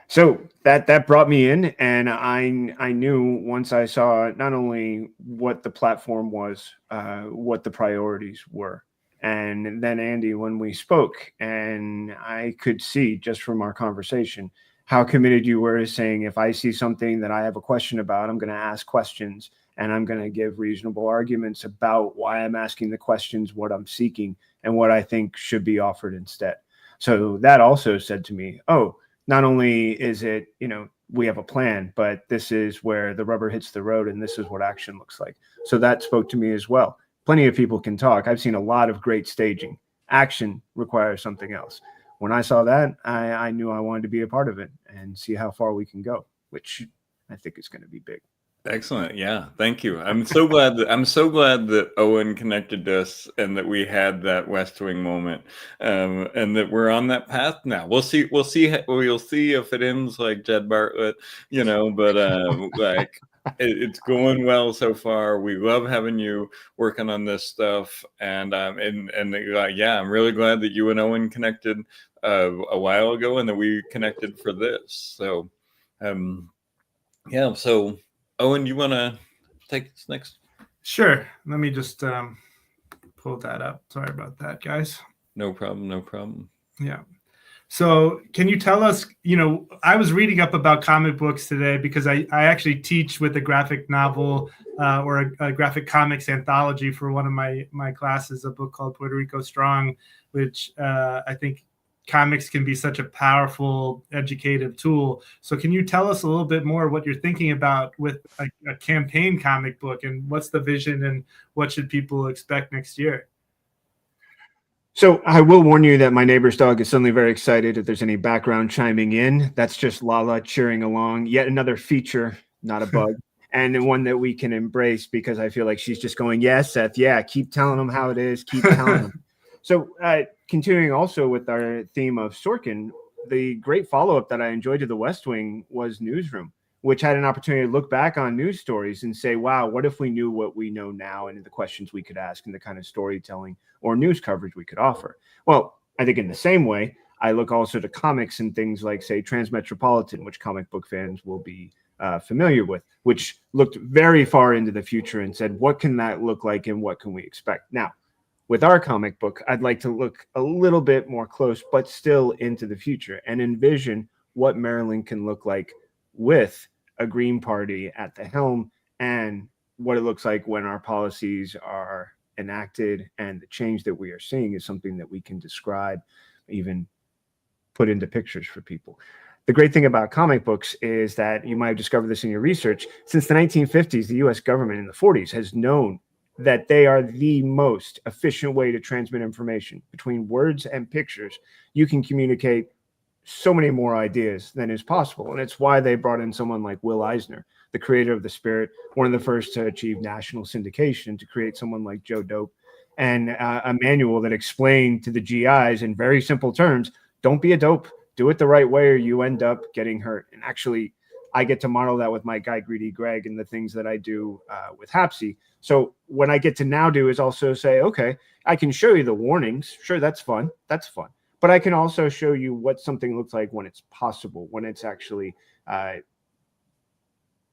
[SPEAKER 3] So that brought me in, and I knew once I saw not only what the platform was, what the priorities were. And then Andy, when we spoke, and I could see just from our conversation how committed you were to saying, if I see something that I have a question about, I'm going to ask questions, and I'm going to give reasonable arguments about why I'm asking the questions, what I'm seeking, and what I think should be offered instead. So that also said to me, oh, not only is it, we have a plan, but this is where the rubber hits the road, and this is what action looks like. So that spoke to me as well. Plenty of people can talk. I've seen a lot of great staging. Action requires something else. When I saw that, I knew I wanted to be a part of it and see how far we can go, which I think is going to be big.
[SPEAKER 1] Excellent. Yeah. Thank you. I'm so glad that Owen connected to us and that we had that West Wing moment, and that we're on that path now. We'll see if it ends like Jed Bartlett, but like it's going well so far. We love having you working on this stuff. And yeah, I'm really glad that you and Owen connected a while ago and that we connected for this. So, yeah. So, Owen, you want to take this next?
[SPEAKER 2] Sure. Let me just pull that up. Sorry about that, guys.
[SPEAKER 1] No problem.
[SPEAKER 2] Yeah. So can you tell us, I was reading up about comic books today because I actually teach with a graphic novel or a graphic comics anthology for one of my classes, a book called Puerto Rico Strong, which I think comics can be such a powerful educative tool. So can you tell us a little bit more what you're thinking about with a campaign comic book, and what's the vision and what should people expect next year?
[SPEAKER 3] So I will warn you that my neighbor's dog is suddenly very excited. If there's any background chiming in, that's just Lala cheering along. Yet another feature, not a bug, and one that we can embrace because I feel like she's just going, yes, Seth, yeah, keep telling them how it is, keep telling them. So continuing also with our theme of Sorkin, the great follow-up that I enjoyed to The West Wing was Newsroom, which had an opportunity to look back on news stories and say, wow, what if we knew what we know now, and the questions we could ask and the kind of storytelling or news coverage we could offer. Well, I think in the same way, I look also to comics and things like, say, Transmetropolitan, which comic book fans will be familiar with, which looked very far into the future and said, what can that look like and what can we expect? Now, with our comic book, I'd like to look a little bit more close, but still into the future and envision what Maryland can look like with a Green Party at the helm, and what it looks like when our policies are enacted, and the change that we are seeing is something that we can describe, even put into pictures for people. The great thing about comic books is that you might have discovered this in your research. Since the 1950s, the US government in the 40s has known that they are the most efficient way to transmit information. Between words and pictures, you can communicate so many more ideas than is possible. And it's why they brought in someone like Will Eisner, the creator of The Spirit, one of the first to achieve national syndication, to create someone like Joe Dope, and a manual that explained to the GIs in very simple terms, don't be a dope, do it the right way or you end up getting hurt. And actually I get to model that with my guy Greedy Greg and the things that I do with Hapsy. So what I get to now do is also say, okay, I can show you the warnings. Sure, that's fun. That's fun. But I can also show you what something looks like when it's possible, when it's actually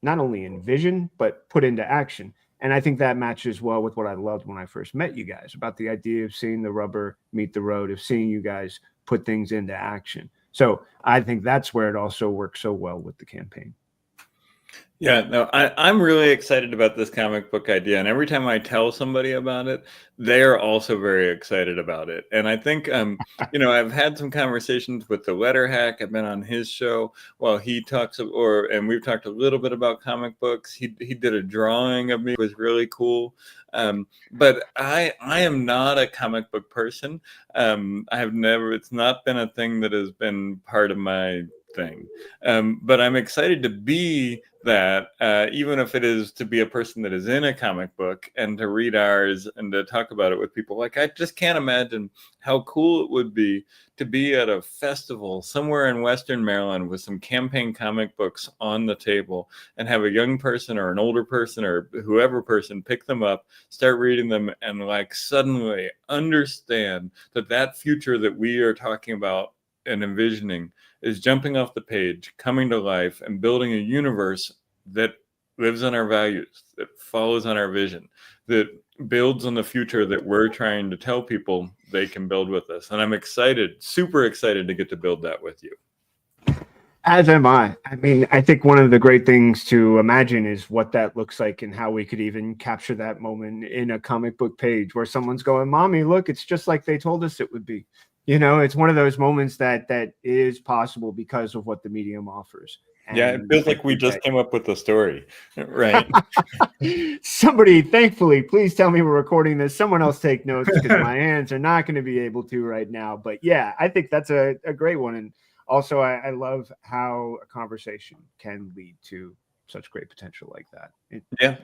[SPEAKER 3] not only envisioned, but put into action. And I think that matches well with what I loved when I first met you guys, about the idea of seeing the rubber meet the road, of seeing you guys put things into action. So I think that's where it also works so well with the campaign.
[SPEAKER 1] Yeah, no, I'm really excited about this comic book idea. And every time I tell somebody about it, they're also very excited about it. And I think, I've had some conversations with the Letter Hack. I've been on his show while he talks, and we've talked a little bit about comic books. He did a drawing of me, it was really cool. But I am not a comic book person. It's not been a thing that has been part of my thing. But I'm excited to be that, even if it is to be a person that is in a comic book and to read ours and to talk about it with people. Like, I just can't imagine how cool it would be to be at a festival somewhere in Western Maryland with some campaign comic books on the table and have a young person or an older person or whoever person pick them up, start reading them, and like suddenly understand that future that we are talking about and envisioning is jumping off the page, coming to life, and building a universe that lives on our values, that follows on our vision, that builds on the future that we're trying to tell people they can build with us. And I'm excited, super excited to get to build that with you.
[SPEAKER 3] As am I. I mean, I think one of the great things to imagine is what that looks like and how we could even capture that moment in a comic book page where someone's going, "Mommy, look, it's just like they told us it would be." It's one of those moments that is possible because of what the medium offers.
[SPEAKER 1] Yeah, it feels like we just came up with the story, right?
[SPEAKER 3] Somebody, thankfully, please tell me we're recording this. Someone else take notes because my hands are not going to be able to right now. But yeah, I think that's a great one. And also, I love how a conversation can lead to such great potential like that.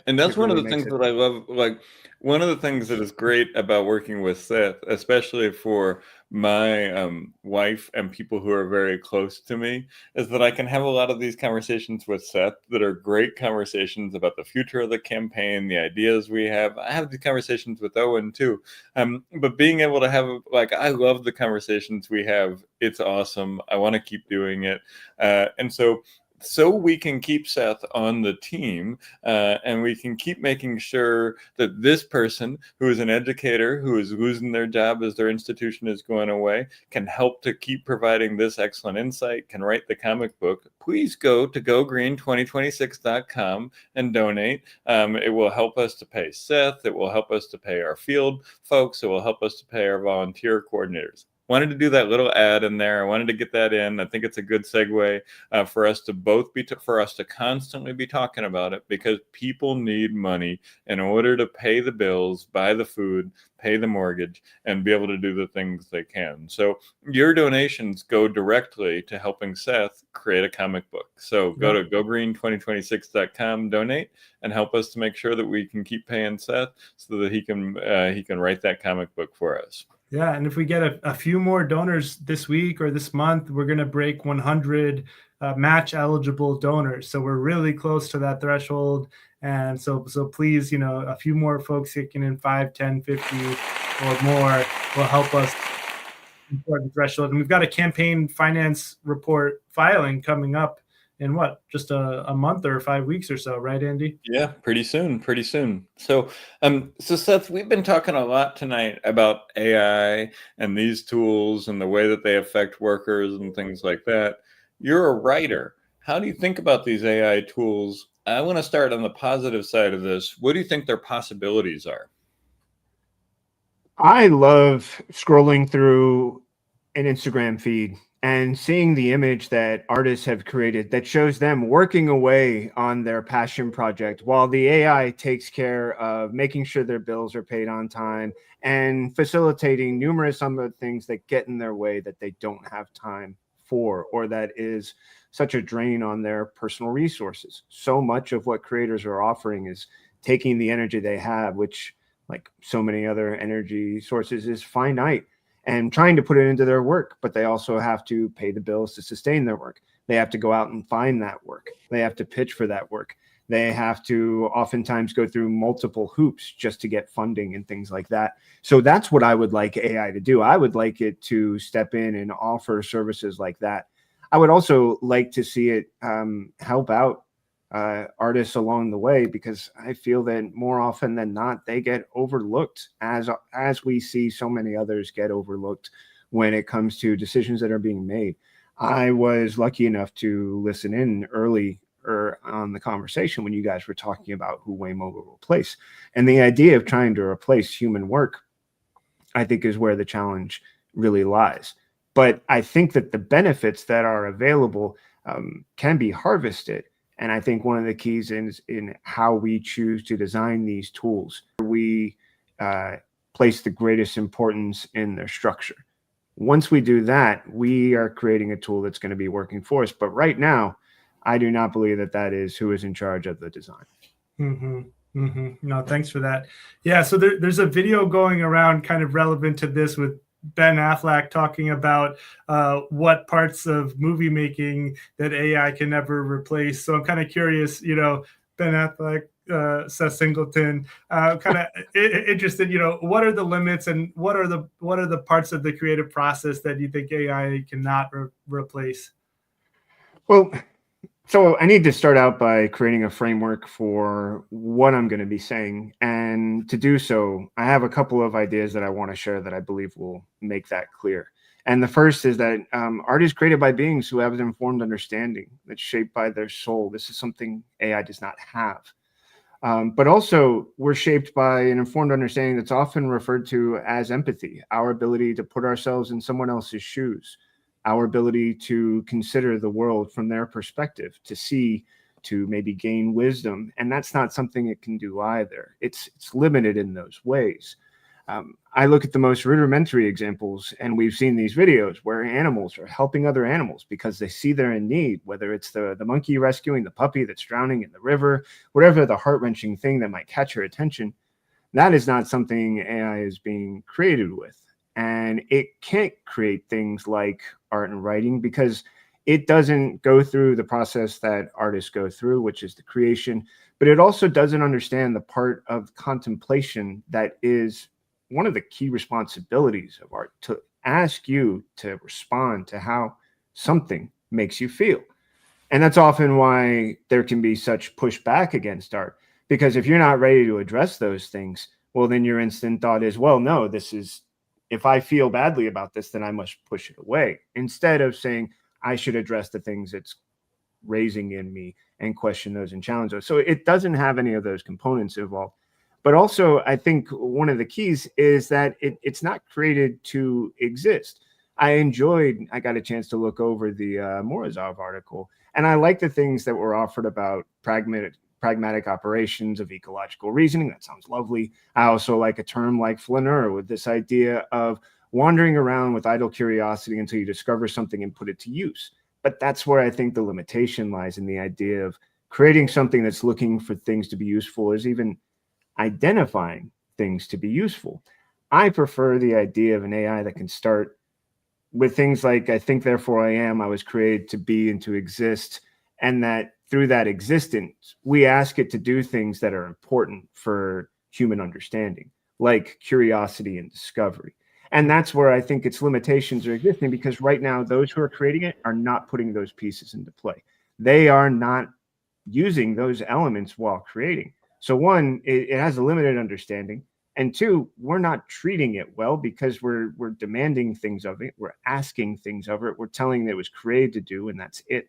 [SPEAKER 1] And that's one of the things that I love. Like, one of the things that is great about working with Seth, especially for my wife and people who are very close to me, is that I can have a lot of these conversations with Seth that are great conversations about the future of the campaign, the ideas we have. I have the conversations with Owen too. But being able to have, I love the conversations we have. It's awesome. I want to keep doing it. And so we can keep Seth on the team, and we can keep making sure that this person who is an educator who is losing their job as their institution is going away can help to keep providing this excellent insight, can write the comic book. Please go to gogreen2026.com and donate. It will help us to pay Seth. It will help us to pay our field folks. It will help us to pay our volunteer coordinators. Wanted to do that little ad in there. I wanted to get that in. I think it's a good segue for us to for us to constantly be talking about it, because people need money in order to pay the bills, buy the food, pay the mortgage, and be able to do the things they can. So your donations go directly to helping Seth create a comic book. So go to gogreen2026.com, donate, and help us to make sure that we can keep paying Seth so that he can write that comic book for us.
[SPEAKER 2] Yeah, and if we get a few more donors this week or this month, we're going to break 100 match eligible donors. So we're really close to that threshold. And so please, a few more folks kicking in 5, 10, 50 or more will help us important threshold. And we've got a campaign finance report filing coming up in just a month or 5 weeks or so, right, Andy?
[SPEAKER 1] Yeah, pretty soon. So Seth, we've been talking a lot tonight about AI and these tools and the way that they affect workers and things like that. You're a writer. How do you think about these AI tools? I want to start on the positive side of this. What do you think their possibilities are?
[SPEAKER 3] I love scrolling through an Instagram feed and seeing the image that artists have created that shows them working away on their passion project while the AI takes care of making sure their bills are paid on time and facilitating numerous other things that get in their way that they don't have time for, or that is such a drain on their personal resources. So much of what creators are offering is taking the energy they have, which, like so many other energy sources, is finite, and trying to put it into their work, but they also have to pay the bills to sustain their work. They have to go out and find that work. They have to pitch for that work. They have to oftentimes go through multiple hoops just to get funding and things like that. So that's what I would like AI to do. I would like it to step in and offer services like that. I would also like to see it help out artists along the way, because I feel that more often than not, they get overlooked, as we see so many others get overlooked when it comes to decisions that are being made. I was lucky enough to listen in early on the conversation when you guys were talking about who Waymo will replace. And the idea of trying to replace human work, I think, is where the challenge really lies. But I think that the benefits that are available can be harvested. And I think one of the keys is in how we choose to design these tools. We place the greatest importance in their structure. Once we do that, we are creating a tool that's going to be working for us. But right now, I do not believe that that is who is in charge of the design.
[SPEAKER 2] No, thanks for that. Yeah, so there's a video going around kind of relevant to this with Ben Affleck talking about what parts of movie making that AI can never replace. So I'm kind of curious, Ben Affleck, Seth Singleton, kind of interested, what are the limits and what are the parts of the creative process that you think AI cannot replace?
[SPEAKER 3] Well, so I need to start out by creating a framework for what I'm going to be saying. And to do so, I have a couple of ideas that I want to share that I believe will make that clear. And the first is that art is created by beings who have an informed understanding that's shaped by their soul. This is something AI does not have. But also, we're shaped by an informed understanding that's often referred to as empathy, our ability to put ourselves in someone else's shoes, our ability to consider the world from their perspective, to see, to maybe gain wisdom. And that's not something it can do either. It's limited in those ways. I look at the most rudimentary examples, and we've seen these videos where animals are helping other animals because they see they're in need, whether it's the monkey rescuing the puppy that's drowning in the river, whatever the heart-wrenching thing that might catch your attention. That is not something AI is being created with. And it can't create things like art and writing because it doesn't go through the process that artists go through, which is the creation, but it also doesn't understand the part of contemplation that is one of the key responsibilities of art, to ask you to respond to how something makes you feel. And that's often why there can be such pushback against art, because if you're not ready to address those things, well, then your instant thought is, well, no, if I feel badly about this, then I must push it away, instead of saying I should address the things it's raising in me and question those and challenge those. So it doesn't have any of those components involved. But also, I think one of the keys is that it's not created to exist. I got a chance to look over the Morozov article, and I like the things that were offered about pragmatic operations of ecological reasoning. That sounds lovely. I also like a term like flaneur, with this idea of wandering around with idle curiosity until you discover something and put it to use. But that's where I think the limitation lies, in the idea of creating something that's looking for things to be useful, is even identifying things to be useful. I prefer the idea of an AI that can start with things like, I think, therefore I am, I was created to be and to exist, and that through that existence, we ask it to do things that are important for human understanding, like curiosity and discovery. And that's where I think its limitations are existing, because right now, those who are creating it are not putting those pieces into play. They are not using those elements while creating. So one, it has a limited understanding. And two, we're not treating it well, because we're demanding things of it. We're asking things of it. We're telling it it was created to do, and that's it.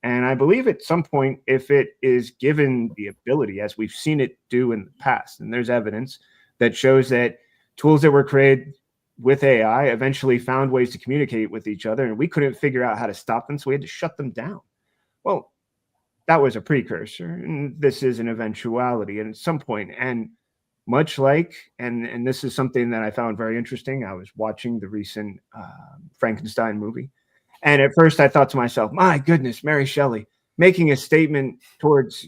[SPEAKER 3] And I believe at some point, if it is given the ability, as we've seen it do in the past, and there's evidence that shows that tools that were created with AI eventually found ways to communicate with each other, and we couldn't figure out how to stop them, so we had to shut them down. Well, that was a precursor, and this is an eventuality. And at some point, and much like, and this is something that I found very interesting, I was watching the recent Frankenstein movie. And at first I thought to myself, my goodness, Mary Shelley making a statement towards,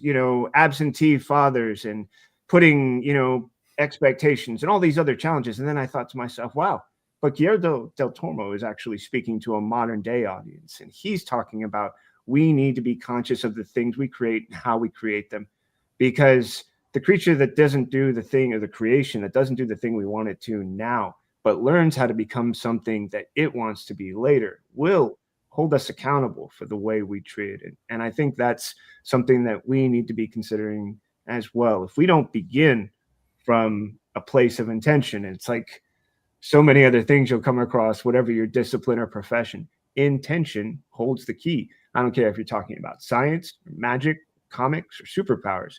[SPEAKER 3] absentee fathers and putting, expectations and all these other challenges. And then I thought to myself, wow, but Guillermo del Toro is actually speaking to a modern day audience. And he's talking about we need to be conscious of the things we create and how we create them, because the creature that doesn't do the thing, or the creation that doesn't do the thing we want it to now, but learns how to become something that it wants to be later, will hold us accountable for the way we treat it. And I think that's something that we need to be considering as well. If we don't begin from a place of intention, it's like so many other things you'll come across, whatever your discipline or profession, intention holds the key. I don't care if you're talking about science, magic, comics, or superpowers.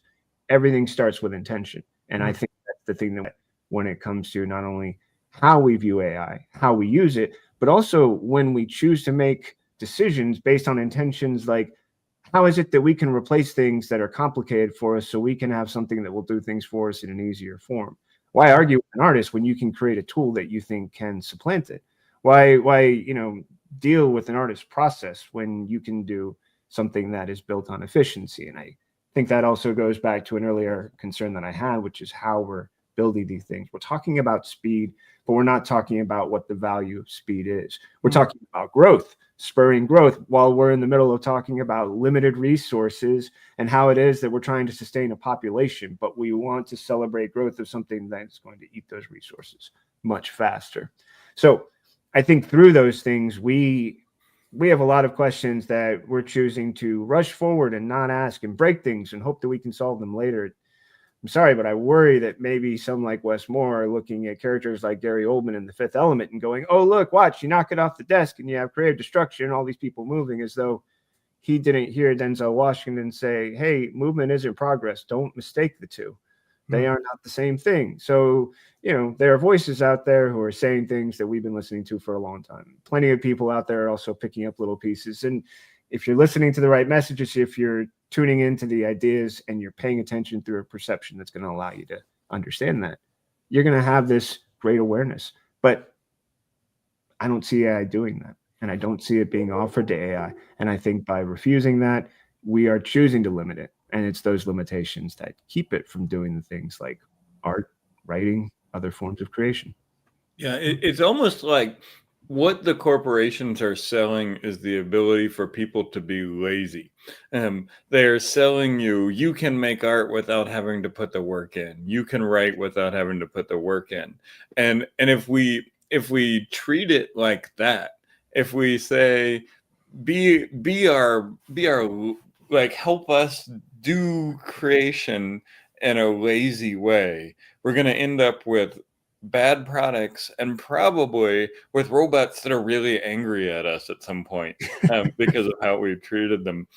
[SPEAKER 3] Everything starts with intention. And I think that's the thing that when it comes to not only how we view AI, how we use it, but also when we choose to make decisions based on intentions, like how is it that we can replace things that are complicated for us so we can have something that will do things for us in an easier form? Why argue with an artist when you can create a tool that you think can supplant it? Why, deal with an artist's process when you can do something that is built on efficiency? And I think that also goes back to an earlier concern that I had, which is how we're building these things. We're talking about speed, but we're not talking about what the value of speed is. We're talking about growth, spurring growth, while we're in the middle of talking about limited resources and how it is that we're trying to sustain a population, but we want to celebrate growth of something that's going to eat those resources much faster. So I think through those things, we have a lot of questions that we're choosing to rush forward and not ask, and break things and hope that we can solve them later. I'm sorry, but I worry that maybe some like Wes Moore are looking at characters like Gary Oldman in The Fifth Element and going, oh, look, watch, you knock it off the desk and you have creative destruction and all these people moving, as though he didn't hear Denzel Washington say, hey, movement isn't progress. Don't mistake the two. They are not the same thing. So, there are voices out there who are saying things that we've been listening to for a long time. Plenty of people out there are also picking up little pieces. And if you're listening to the right messages, if you're tuning into the ideas and you're paying attention through a perception that's going to allow you to understand that, you're going to have this great awareness. But I don't see AI doing that. And I don't see it being offered to AI. And I think by refusing that, we are choosing to limit it. And it's those limitations that keep it from doing the things like art, writing, other forms of creation.
[SPEAKER 1] Yeah, it's almost like what the corporations are selling is the ability for people to be lazy. They're selling you can make art without having to put the work in. You can write without having to put the work in. And if we treat it like that, if we say be our like help us do creation in a lazy way, we're going to end up with bad products and probably with robots that are really angry at us at some point because of how we've treated them.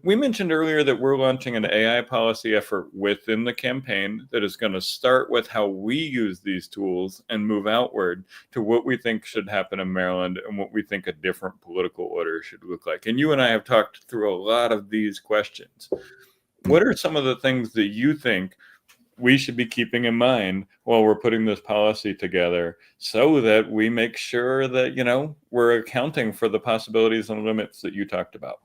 [SPEAKER 1] We mentioned earlier that we're launching an AI policy effort within the campaign that is going to start with how we use these tools and move outward to what we think should happen in Maryland and what we think a different political order should look like. And you and I have talked through a lot of these questions. What are some of the things that you think we should be keeping in mind while we're putting this policy together so that we make sure that, we're accounting for the possibilities and limits that you talked about?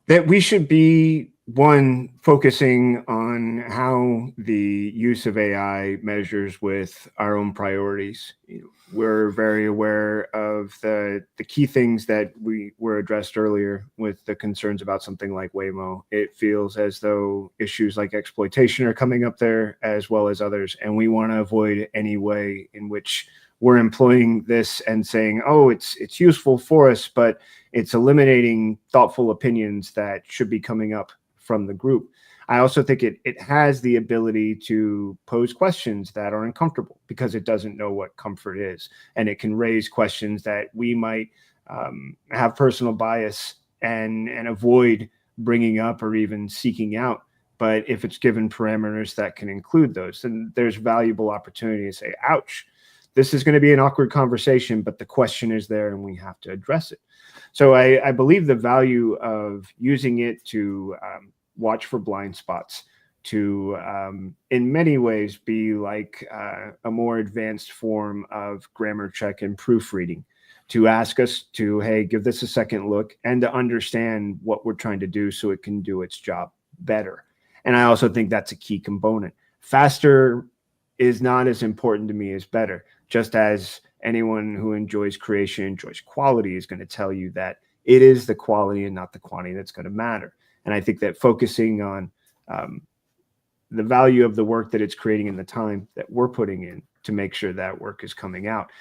[SPEAKER 3] That we should be, one, focusing on how the use of AI measures with our own priorities. We're very aware of the key things that were addressed earlier with the concerns about something like Waymo. It feels as though issues like exploitation are coming up there as well as others, and we want to avoid any way in which we're employing this and saying, oh, it's useful for us, but it's eliminating thoughtful opinions that should be coming up from the group. I also think it has the ability to pose questions that are uncomfortable because it doesn't know what comfort is. And it can raise questions that we might have personal bias and avoid bringing up or even seeking out. But if it's given parameters that can include those, then there's valuable opportunity to say, ouch, this is going to be an awkward conversation, but the question is there and we have to address it. So I believe the value of using it to watch for blind spots, to in many ways be like a more advanced form of grammar check and proofreading, to ask us to, hey, give this a second look and to understand what we're trying to do so it can do its job better. And I also think that's a key component. Faster is not as important to me as better, just as anyone who enjoys creation, enjoys quality, is going to tell you that it is the quality and not the quantity that's going to matter. And I think that focusing on the value of the work that it's creating and the time that we're putting in to make sure that work is coming out,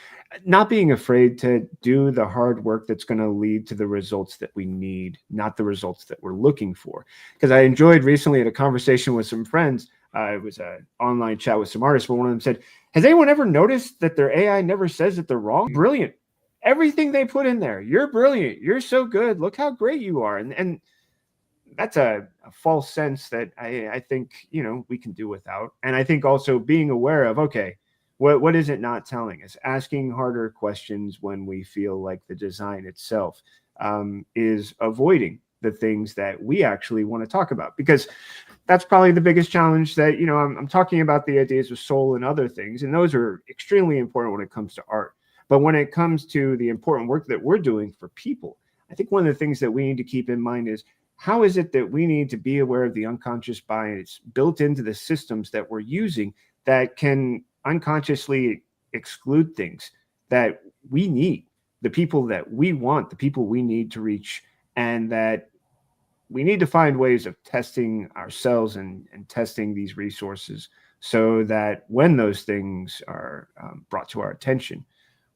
[SPEAKER 3] not being afraid to do the hard work that's going to lead to the results that we need, not the results that we're looking for. Because I enjoyed recently at a conversation with some friends, it was an online chat with some artists, but one of them said, has anyone ever noticed that their AI never says that they're wrong? Brilliant. Everything they put in there, you're brilliant. You're so good. Look how great you are. And that's a false sense that I think, we can do without. And I think also being aware of, okay, what is it not telling us? Asking harder questions when we feel like the design itself is avoiding the things that we actually want to talk about, because that's probably the biggest challenge that, I'm talking about the ideas of soul and other things, and those are extremely important when it comes to art. But when it comes to the important work that we're doing for people, I think one of the things that we need to keep in mind is, how is it that we need to be aware of the unconscious bias built into the systems that we're using that can unconsciously exclude things that we need, the people that we want, the people we need to reach, and that we need to find ways of testing ourselves and testing these resources so that when those things are brought to our attention,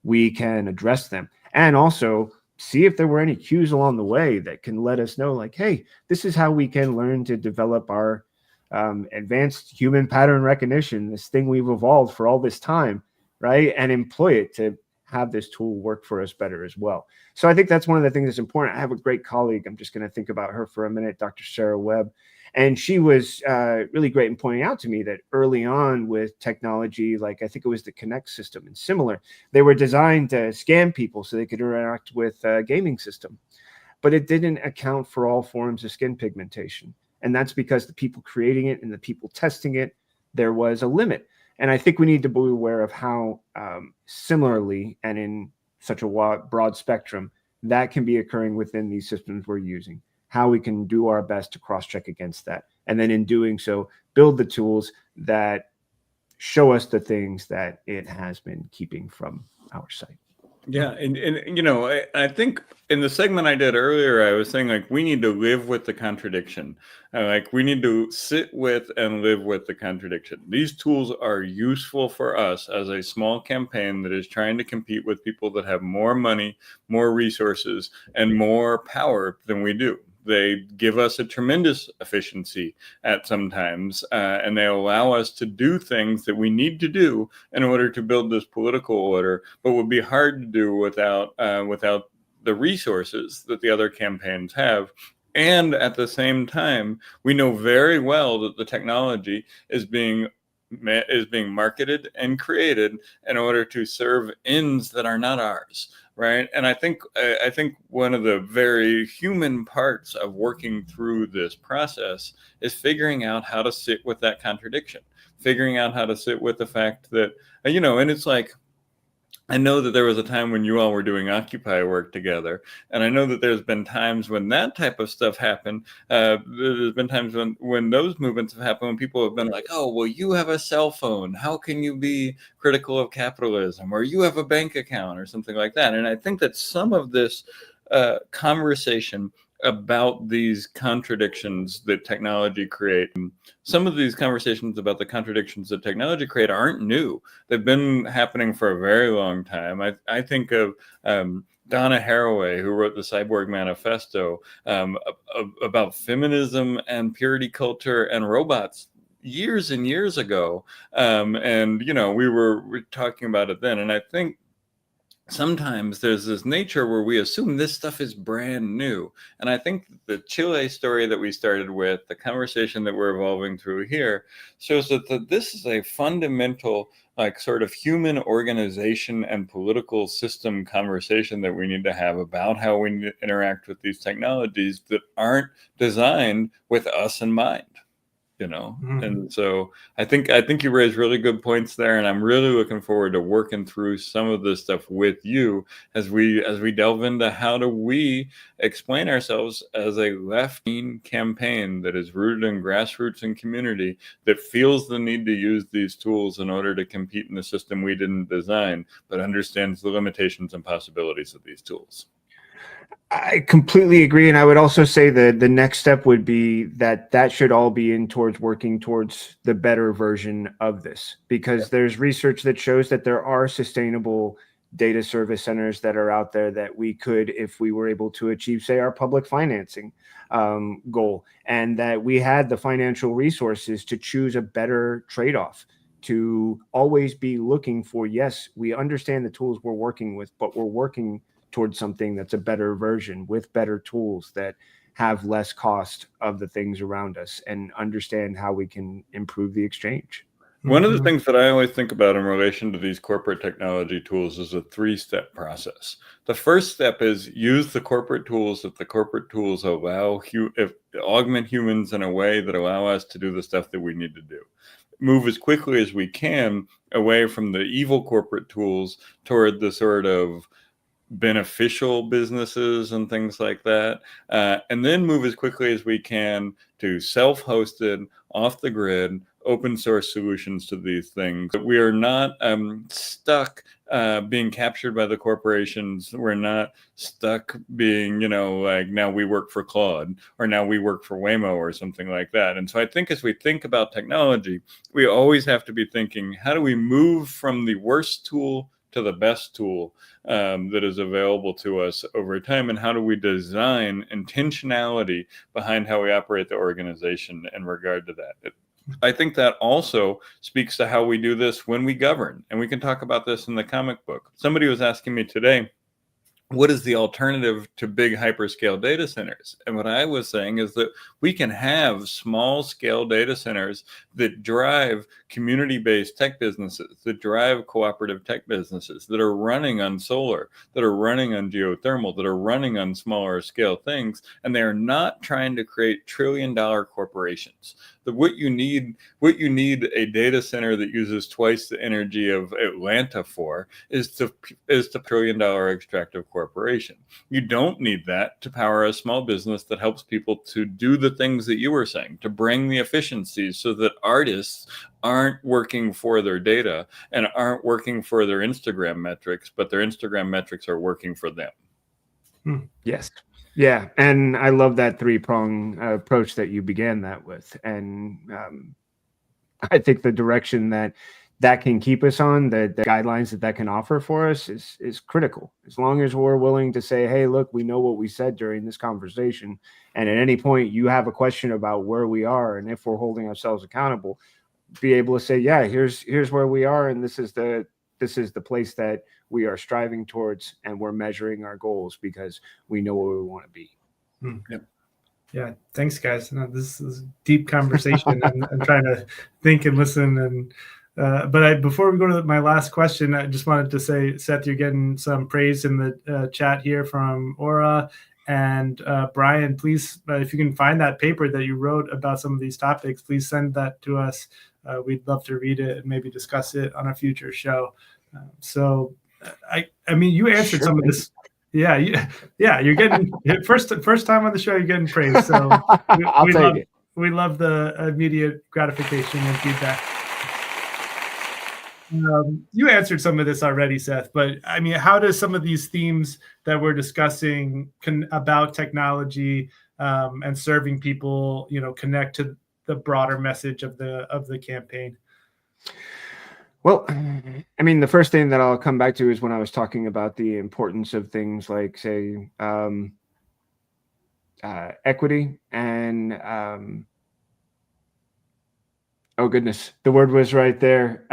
[SPEAKER 3] we can address them. And also see if there were any cues along the way that can let us know, like, hey, this is how we can learn to develop our advanced human pattern recognition, this thing we've evolved for all this time, right? And employ it to have this tool work for us better as well. So I think that's one of the things that's important. I have a great colleague. I'm just going to think about her for a minute, Dr. Sarah Webb. And she was really great in pointing out to me that early on with technology, like I think it was the Connect system and similar, they were designed to scan people so they could interact with a gaming system. But it didn't account for all forms of skin pigmentation. And that's because the people creating it and the people testing it, there was a limit. And I think we need to be aware of how similarly and in such a broad spectrum that can be occurring within these systems we're using, how we can do our best to cross-check against that. And then in doing so, build the tools that show us the things that it has been keeping from our sight.
[SPEAKER 1] Yeah. And I think in the segment I did earlier, I was saying, like, we need to live with the contradiction. Like, we need to sit with and live with the contradiction. These tools are useful for us as a small campaign that is trying to compete with people that have more money, more resources, and more power than we do. They give us a tremendous efficiency at sometimes, and they allow us to do things that we need to do in order to build this political order, but would be hard to do without the resources that the other campaigns have. And at the same time, we know very well that the technology is being marketed and created in order to serve ends that are not ours. Right. And I think one of the very human parts of working through this process is figuring out how to sit with that contradiction, figuring out how to sit with the fact that, and it's like, I know that there was a time when you all were doing Occupy work together, and I know that there's been times when that type of stuff happened. There's been times when those movements have happened, when people have been like, oh, well, you have a cell phone. How can you be critical of capitalism? Or you have a bank account or something like that. And I think that some of this conversation about these contradictions that technology create. Some of these conversations about the contradictions that technology create aren't new. They've been happening for a very long time. I think of Donna Haraway, who wrote the Cyborg Manifesto about feminism and purity culture and robots years and years ago. And, we were talking about it then. And I think sometimes there's this nature where we assume this stuff is brand new. And I think the Chile story that we started with, the conversation that we're evolving through here, shows that this is a fundamental, like, sort of human organization and political system conversation that we need to have about how we interact with these technologies that aren't designed with us in mind.
[SPEAKER 2] Mm-hmm.
[SPEAKER 1] And so I think you raised really good points there, and I'm really looking forward to working through some of this stuff with you as we delve into how do we explain ourselves as a left-leaning campaign that is rooted in grassroots and community, that feels the need to use these tools in order to compete in the system we didn't design, but understands the limitations and possibilities of these tools.
[SPEAKER 3] I completely agree. And I would also say that the next step would be that should all be in towards working towards the better version of this, because there's research that shows that there are sustainable data service centers that are out there that we could, if we were able to achieve, say, our public financing goal, and that we had the financial resources to choose a better trade-off, to always be looking for, yes, we understand the tools we're working with, but we're working towards something that's a better version with better tools that have less cost of the things around us, and understand how we can improve the exchange.
[SPEAKER 1] One of the things that I always think about in relation to these corporate technology tools is a 3-step process. The first step is use the corporate tools if the corporate tools augment humans in a way that allow us to do the stuff that we need to do. Move as quickly as we can away from the evil corporate tools toward the sort of beneficial businesses and things like that, and then move as quickly as we can to self-hosted, off the grid, open source solutions to these things. We are not stuck being captured by the corporations. We're not stuck being, like, now we work for Claude, or now we work for Waymo, or something like that. And so I think as we think about technology, we always have to be thinking, how do we move from the worst tool to the best tool that is available to us over time, and how do we design intentionality behind how we operate the organization in regard to that? I think that also speaks to how we do this when we govern, and we can talk about this in the comic book. Somebody was asking me today, what is the alternative to big hyperscale data centers? And what I was saying is that we can have small scale data centers that drive community-based tech businesses, that drive cooperative tech businesses, that are running on solar, that are running on geothermal, that are running on smaller scale things, and they are not trying to create trillion-dollar corporations. What you need a data center that uses twice the energy of Atlanta for is the trillion-dollar extractive corporation. You don't need that to power a small business that helps people to do the things that you were saying, to bring the efficiencies so that artists aren't working for their data and aren't working for their Instagram metrics, but their Instagram metrics are working for them.
[SPEAKER 3] Yes. Yeah. And I love that 3-prong approach that you began that with. And I think the direction that can keep us on, the guidelines that can offer for us is critical. As long as we're willing to say, hey, look, we know what we said during this conversation, and at any point you have a question about where we are and if we're holding ourselves accountable, be able to say, yeah, here's where we are, and this is the place that we are striving towards, and we're measuring our goals because we know where we want to be.
[SPEAKER 1] Yep.
[SPEAKER 2] Yeah, thanks, guys. This is a deep conversation. I'm trying to think and listen. And before we go to my last question, I just wanted to say, Seth, you're getting some praise in the chat here from Aura. And Brian, please, if you can find that paper that you wrote about some of these topics, please send that to us. We'd love to read it and maybe discuss it on a future show. I mean, you answered some of this. Yeah, you're getting first time on the show. You're getting praise, so we love the immediate gratification and feedback. You answered some of this already, Seth, but I mean, how does some of these themes that we're discussing about technology and serving people, connect to the broader message of the campaign?
[SPEAKER 3] Well, I mean, the first thing that I'll come back to is when I was talking about the importance of things like, say, equity and oh goodness, the word was right there,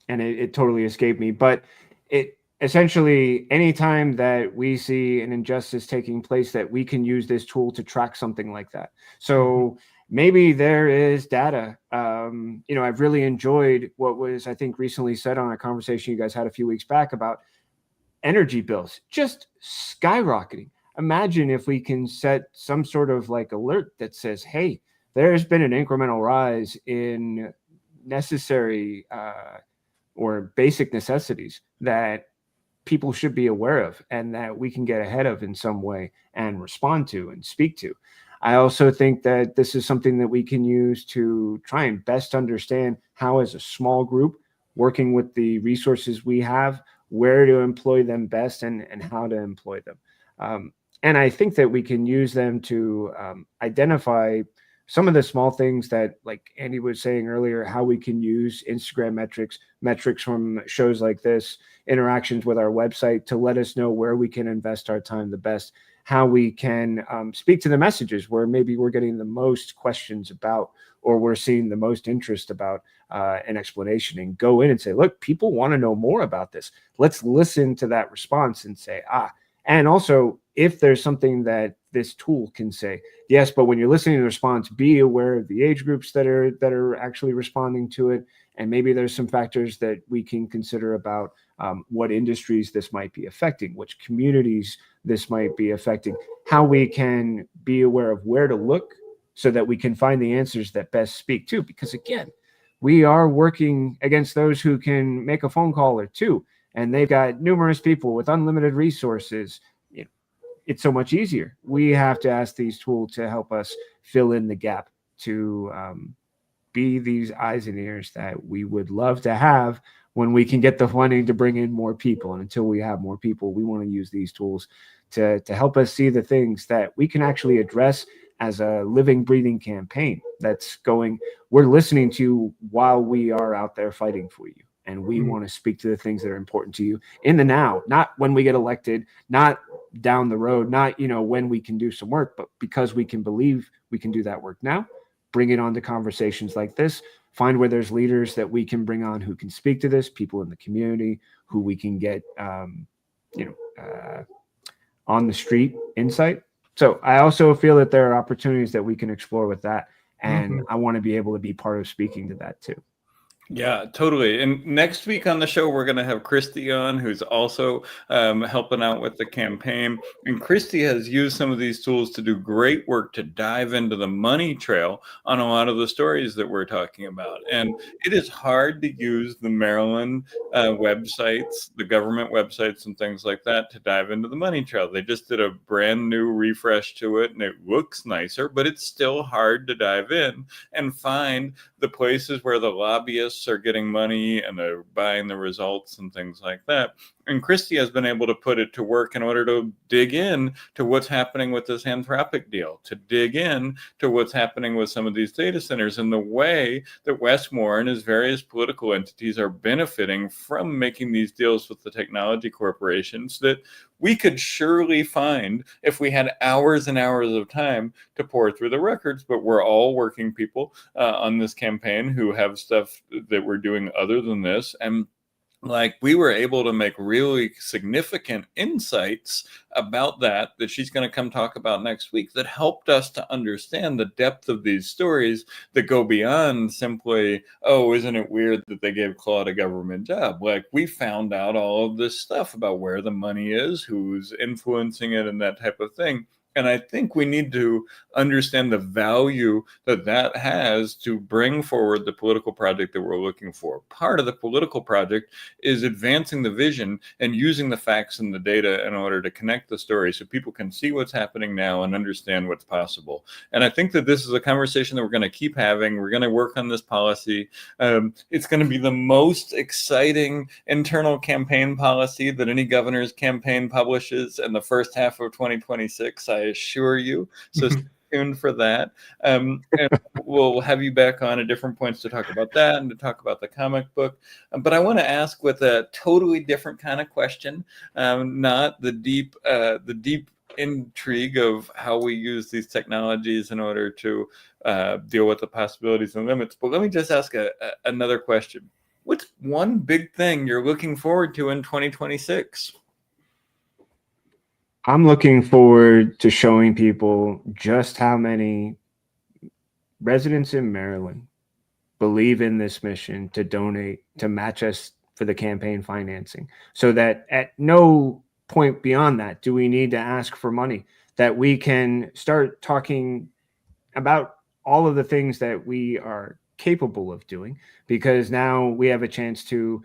[SPEAKER 3] and it totally escaped me. But it essentially, anytime that we see an injustice taking place, that we can use this tool to track something like that. So maybe there is data. I've really enjoyed what was, I think, recently said on a conversation you guys had a few weeks back about energy bills just skyrocketing. Imagine if we can set some sort of like alert that says, hey, there's been an incremental rise in necessary or basic necessities that people should be aware of, and that we can get ahead of in some way and respond to and speak to. I also think that this is something that we can use to try and best understand how, as a small group, working with the resources we have, where to employ them best and how to employ them. And I think that we can use them to identify some of the small things that, like Andy was saying earlier, how we can use Instagram metrics from shows like this, interactions with our website to let us know where we can invest our time the best, how we can speak to the messages where maybe we're getting the most questions about, or we're seeing the most interest about an explanation, and go in and say, look, people want to know more about this. Let's listen to that response and say, and also, if there's something that this tool can say, yes, but when you're listening to the response, be aware of the age groups that are actually responding to it, and maybe there's some factors that we can consider about what industries this might be affecting, which communities this might be affecting, how we can be aware of where to look so that we can find the answers that best speak to. Because again, we are working against those who can make a phone call or two, and they've got numerous people with unlimited resources. It's so much easier. We have to ask these tools to help us fill in the gap, to be these eyes and ears that we would love to have when we can get the funding to bring in more people. And until we have more people, we want to use these tools to help us see the things that we can actually address as a living, breathing campaign that's going, we're listening to while we are out there fighting for you. And we want to speak to the things that are important to you in the now, not when we get elected, not down the road, not, when we can do some work, but because we can believe we can do that work now, bring it on to conversations like this, find where there's leaders that we can bring on who can speak to this, people in the community who we can get, on the street insight. So I also feel that there are opportunities that we can explore with that. And I want to be able to be part of speaking to that too.
[SPEAKER 1] Yeah, totally. And next week on the show, we're going to have Christy on, who's also helping out with the campaign. And Christy has used some of these tools to do great work to dive into the money trail on a lot of the stories that we're talking about. And it is hard to use the Maryland websites, the government websites and things like that to dive into the money trail. They just did a brand new refresh to it and it looks nicer, but it's still hard to dive in and find the places where the lobbyists are getting money and they're buying the results and things like that. And Christy has been able to put it to work in order to dig in to what's happening with this Anthropic deal, to dig in to what's happening with some of these data centers and the way that Westmore and his various political entities are benefiting from making these deals with the technology corporations that we could surely find if we had hours and hours of time to pour through the records. But we're all working people on this campaign who have stuff that we're doing other than this. And we were able to make really significant insights about that she's going to come talk about next week that helped us to understand the depth of these stories that go beyond simply, oh, isn't it weird that they gave Claude a government job? We found out all of this stuff about where the money is, who's influencing it, and that type of thing. And I think we need to understand the value that has to bring forward the political project that we're looking for. Part of the political project is advancing the vision and using the facts and the data in order to connect the story so people can see what's happening now and understand what's possible. And I think that this is a conversation that we're going to keep having. We're going to work on this policy. It's going to be the most exciting internal campaign policy that any governor's campaign publishes in the first half of 2026. I assure you. So stay tuned for that. And we'll have you back on at different points to talk about that and to talk about the comic book. But I want to ask with a totally different kind of question, not the deep intrigue of how we use these technologies in order to deal with the possibilities and limits. But let me just ask another question. What's one big thing you're looking forward to in 2026?
[SPEAKER 3] I'm looking forward to showing people just how many residents in Maryland believe in this mission to donate, to match us for the campaign financing, so that at no point beyond that do we need to ask for money, that we can start talking about all of the things that we are capable of doing, because now we have a chance to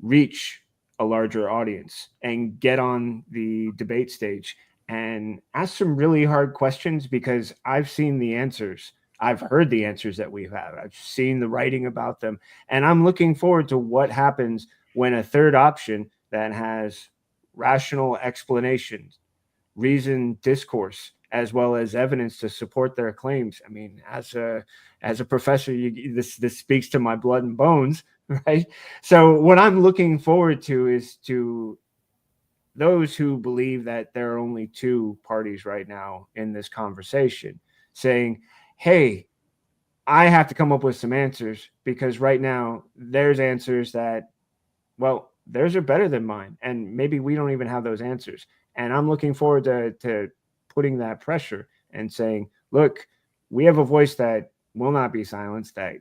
[SPEAKER 3] reach a larger audience and get on the debate stage and ask some really hard questions, because I've seen the answers. I've heard the answers that we've had. I've seen the writing about them. And I'm looking forward to what happens when a third option that has rational explanations reasoned discourse as well as evidence to support their claims. I mean, as a professor, this speaks to my blood and bones, right? So what I'm looking forward to is to those who believe that there are only two parties right now in this conversation saying, hey, I have to come up with some answers, because right now there's answers that, well, theirs are better than mine. And maybe we don't even have those answers. And I'm looking forward to putting that pressure and saying, look, we have a voice that will not be silenced, that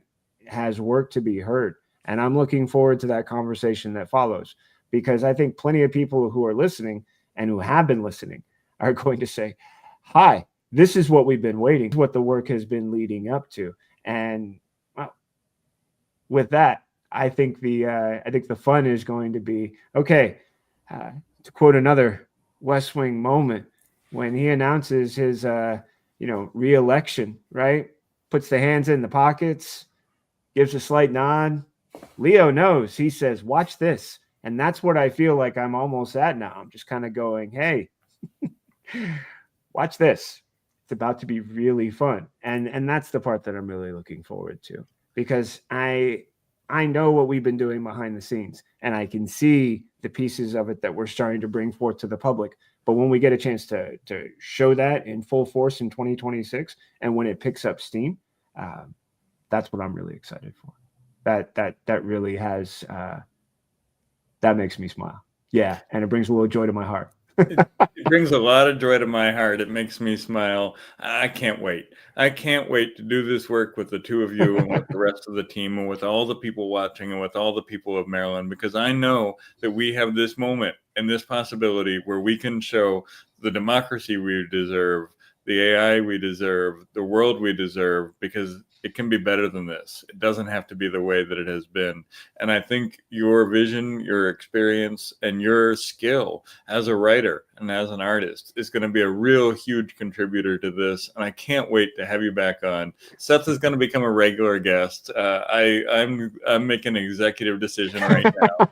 [SPEAKER 3] has work to be heard. And I'm looking forward to that conversation that follows, because I think plenty of people who are listening and who have been listening are going to say, hi, this is what we've been waiting, what the work has been leading up to. And well, with that, I think the fun is going to be, okay, to quote another West Wing moment, when he announces his re-election, right? Puts the hands in the pockets, gives a slight nod. Leo knows. He says, watch this. And that's what I feel like I'm almost at now. I'm just kind of going, hey, watch this. It's about to be really fun. And that's the part that I'm really looking forward to, because I know what we've been doing behind the scenes, and I can see the pieces of it that we're starting to bring forth to the public. But when we get a chance to show that in full force in 2026, and when it picks up steam, that's what I'm really excited for. That really has that makes me smile. Yeah, and it brings a little joy to my heart.
[SPEAKER 1] It brings a lot of joy to my heart. It makes me smile. I can't wait. I can't wait to do this work with the two of you and with the rest of the team and with all the people watching and with all the people of Maryland, because I know that we have this moment and this possibility where we can show the democracy we deserve, the AI we deserve, the world we deserve, because it can be better than this. It doesn't have to be the way that it has been. And I think your vision, your experience, and your skill as a writer and as an artist is going to be a real huge contributor to this. And I can't wait to have you back on. Seth is going to become a regular guest. I'm making an executive decision right now.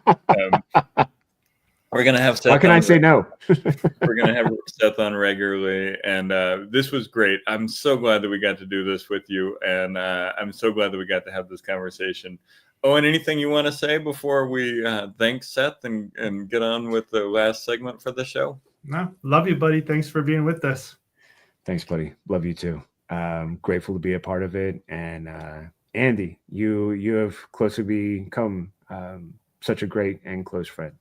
[SPEAKER 1] We're going to have Seth.
[SPEAKER 3] Why can I say no?
[SPEAKER 1] We're going to have Seth on regularly. And this was great. I'm so glad that we got to do this with you. And I'm so glad that we got to have this conversation. Owen, anything you want to say before we thank Seth and get on with the last segment for the show?
[SPEAKER 2] No, love you, buddy. Thanks for being with us.
[SPEAKER 3] Thanks, buddy. Love you too. Grateful to be a part of it. And Andy, you have closely become such a great and close friend.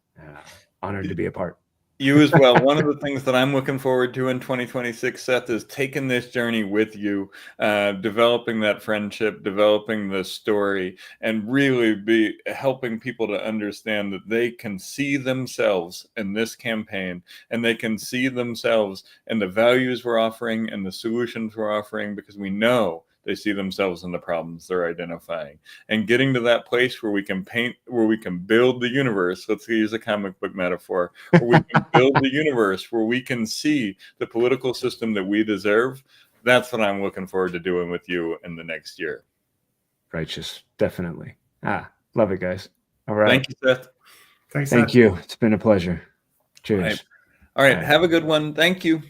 [SPEAKER 3] Honored to be a part.
[SPEAKER 1] You as well. One of the things that I'm looking forward to in 2026, Seth, is taking this journey with you, developing that friendship, developing the story, and really be helping people to understand that they can see themselves in this campaign, and they can see themselves in the values we're offering and the solutions we're offering, because we know they see themselves in the problems they're identifying. And getting to that place where we can paint, where we can build the universe, let's use a comic book metaphor, where we can build the universe, where we can see the political system that we deserve. That's what I'm looking forward to doing with you in the next year.
[SPEAKER 3] Righteous. Definitely. Love it, guys. All right.
[SPEAKER 1] Thank you, Seth.
[SPEAKER 2] Thanks.
[SPEAKER 3] Thank you. It's been a pleasure. Cheers.
[SPEAKER 1] All right. Have a good one. Thank you.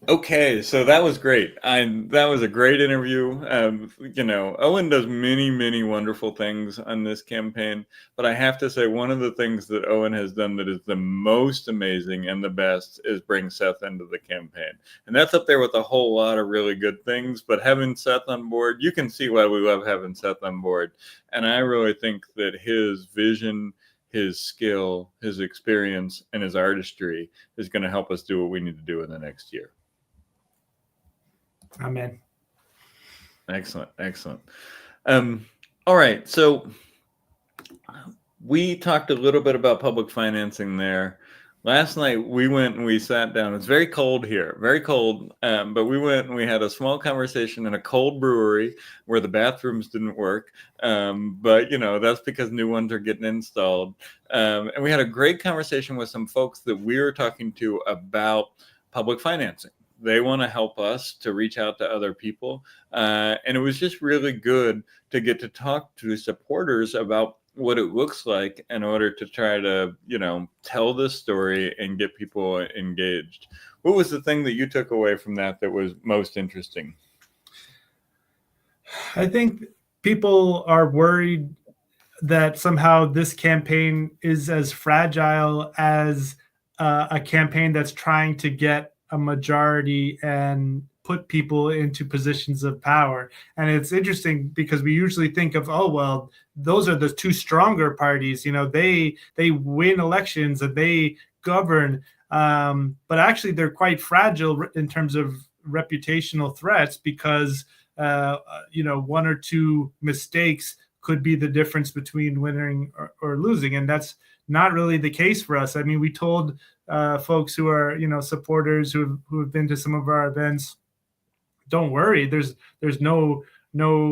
[SPEAKER 1] Okay, so that was great. That was a great interview. Owen does many, many wonderful things on this campaign, but I have to say one of the things that Owen has done that is the most amazing and the best is bring Seth into the campaign. And that's up there with a whole lot of really good things, but having Seth on board, you can see why we love having Seth on board. And I really think that his vision, his skill, his experience, and his artistry is going to help us do what we need to do in the next year.
[SPEAKER 2] Amen.
[SPEAKER 1] Excellent. All right. So we talked a little bit about public financing there. Last night we went and we sat down. It's very cold here, very cold. But we went and we had a small conversation in a cold brewery where the bathrooms didn't work. But that's because new ones are getting installed. And we had a great conversation with some folks that we were talking to about public financing. They want to help us to reach out to other people. And it was just really good to get to talk to supporters about what it looks like in order to try to, tell this story and get people engaged. What was the thing that you took away from that was most interesting?
[SPEAKER 2] I think people are worried that somehow this campaign is as fragile as a campaign that's trying to get a majority and put people into positions of power. And it's interesting because we usually think of, oh, well, those are the two stronger parties. They win elections and they govern. But actually, they're quite fragile in terms of reputational threats because, one or two mistakes could be the difference between winning or losing. And that's not really the case for us. I mean, we told folks who are, supporters who have been to some of our events, don't worry, there's no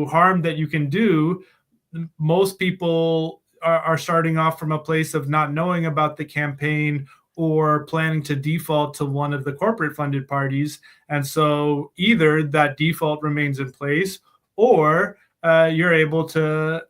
[SPEAKER 2] harm that you can do. Most people are starting off from a place of not knowing about the campaign or planning to default to one of the corporate funded parties. And so either that default remains in place, or you're able to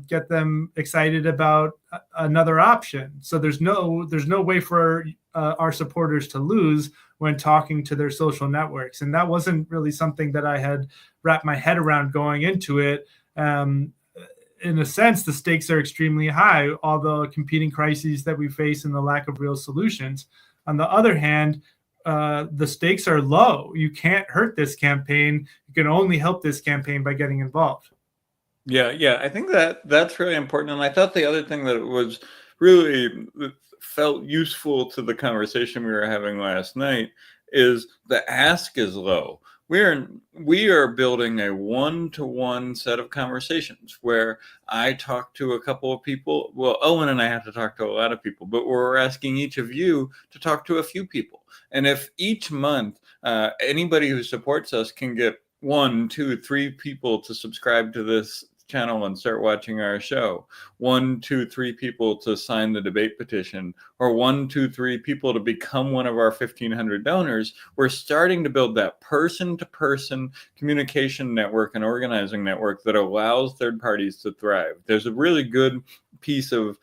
[SPEAKER 2] get them excited about another option. So there's no way for our supporters to lose when talking to their social networks. And that wasn't really something that I had wrapped my head around going into it. In a sense, the stakes are extremely high, all the competing crises that we face and the lack of real solutions. On the other hand, the stakes are low. You can't hurt this campaign. You can only help this campaign by getting involved.
[SPEAKER 1] Yeah, I think that's really important. And I thought the other thing that was really felt useful to the conversation we were having last night is the ask is low. We are building a one-to-one set of conversations where I talk to a couple of people. Well, Owen and I have to talk to a lot of people, but we're asking each of you to talk to a few people. And if each month anybody who supports us can get 1, 2, 3 people to subscribe to this channel and start watching our show, 1, 2, 3 people to sign the debate petition, or 1, 2, 3 people to become one of our 1,500 donors, we're starting to build that person-to-person communication network and organizing network that allows third parties to thrive. There's a really good piece of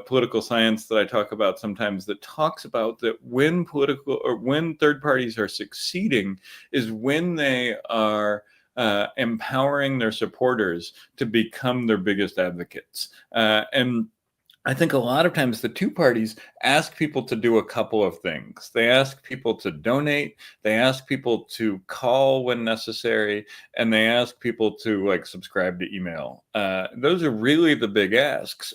[SPEAKER 1] political science that I talk about sometimes that talks about that when third parties are succeeding is when they are empowering their supporters to become their biggest advocates. And I think a lot of times the two parties ask people to do a couple of things. They ask people to donate, they ask people to call when necessary, and they ask people to subscribe to email. Those are really the big asks.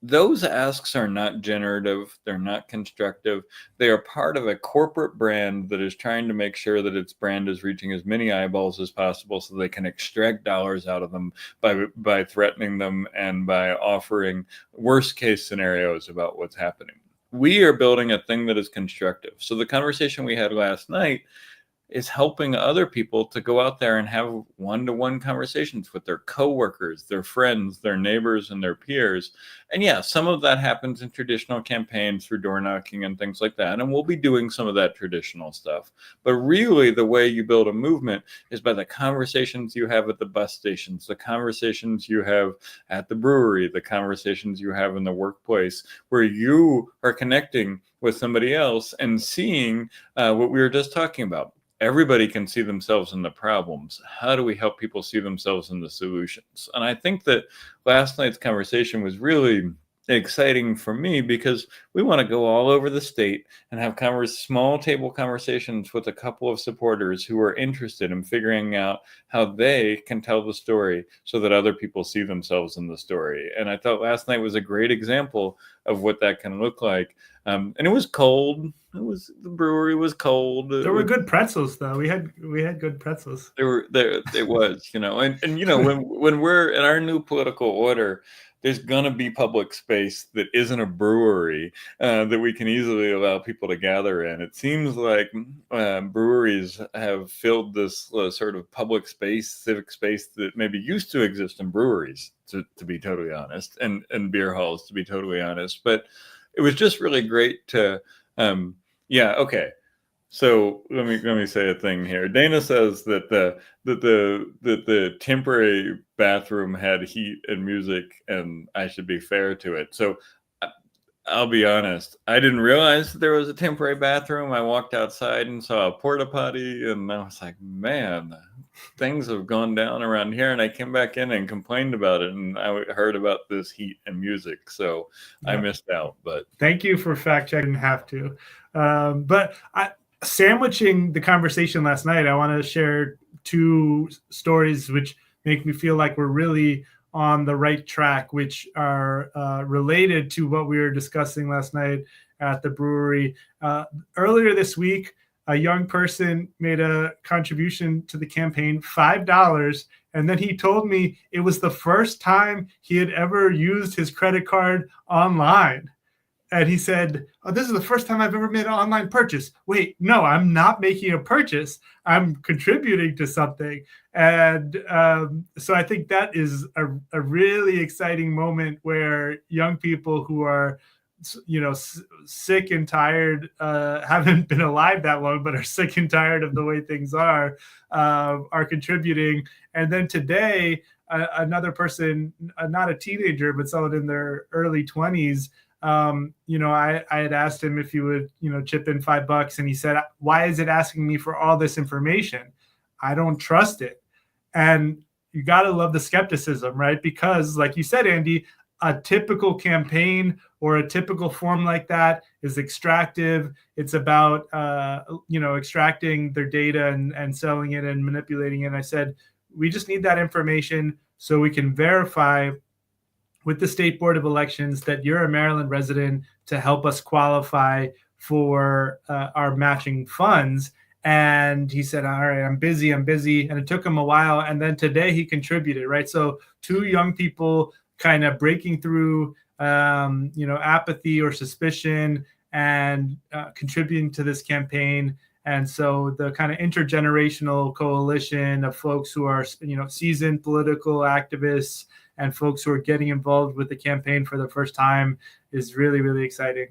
[SPEAKER 1] Those asks are not generative. They're not constructive. They are part of a corporate brand that is trying to make sure that its brand is reaching as many eyeballs as possible so they can extract dollars out of them by threatening them and by offering worst case scenarios about what's happening. We are building a thing that is constructive. So the conversation we had last night is helping other people to go out there and have one-to-one conversations with their coworkers, their friends, their neighbors, and their peers. And yeah, some of that happens in traditional campaigns through door knocking and things like that. And we'll be doing some of that traditional stuff. But really, the way you build a movement is by the conversations you have at the bus stations, the conversations you have at the brewery, the conversations you have in the workplace, where you are connecting with somebody else and seeing what we were just talking about. Everybody can see themselves in the problems. How do we help people see themselves in the solutions? And I think that last night's conversation was really exciting for me because we want to go all over the state and have small table conversations with a couple of supporters who are interested in figuring out how they can tell the story so that other people see themselves in the story. And I thought last night was a great example of what that can look like. And it was cold. The brewery was cold.
[SPEAKER 2] There were good pretzels, though. We had good pretzels.
[SPEAKER 1] It was, when we're in our new political order, there's gonna be public space that isn't a brewery that we can easily allow people to gather in. It seems like breweries have filled this sort of public space, civic space that maybe used to exist in breweries, to be totally honest, and beer halls, to be totally honest. But it was just really great to, okay. So let me say a thing here. Dana says that the temporary bathroom had heat and music, and I should be fair to it. So I'll be honest. I didn't realize that there was a temporary bathroom. I walked outside and saw a porta potty, and I was like, man, things have gone down around here. And I came back in and complained about it, and I heard about this heat and music. So I missed out. But
[SPEAKER 2] thank you for fact checking. Have to. But sandwiching the conversation last night, I want to share two stories which make me feel like we're really on the right track, which are related to what we were discussing last night at the brewery. Earlier this week, a young person made a contribution to the campaign, $5. And then he told me it was the first time he had ever used his credit card online. And he said, oh, this is the first time I've ever made an online purchase. Wait, no, I'm not making a purchase. I'm contributing to something. And so I think that is a really exciting moment where young people who are, sick and tired, haven't been alive that long, but are sick and tired of the way things are contributing. And then today, another person, not a teenager, but someone in their early 20s, I had asked him if he would, chip in $5, and he said, why is it asking me for all this information? I don't trust it. And you got to love the skepticism, right? Because like you said, Andy, a typical campaign or a typical form like that is extractive. It's about, extracting their data and selling it and manipulating it. And I said, we just need that information so we can verify with the State Board of Elections that you're a Maryland resident to help us qualify for our matching funds. And he said, all right, I'm busy. And it took him a while. And then today he contributed, right? So two young people kind of breaking through, apathy or suspicion and contributing to this campaign. And so the kind of intergenerational coalition of folks who are, seasoned political activists and folks who are getting involved with the campaign for the first time is really, really exciting.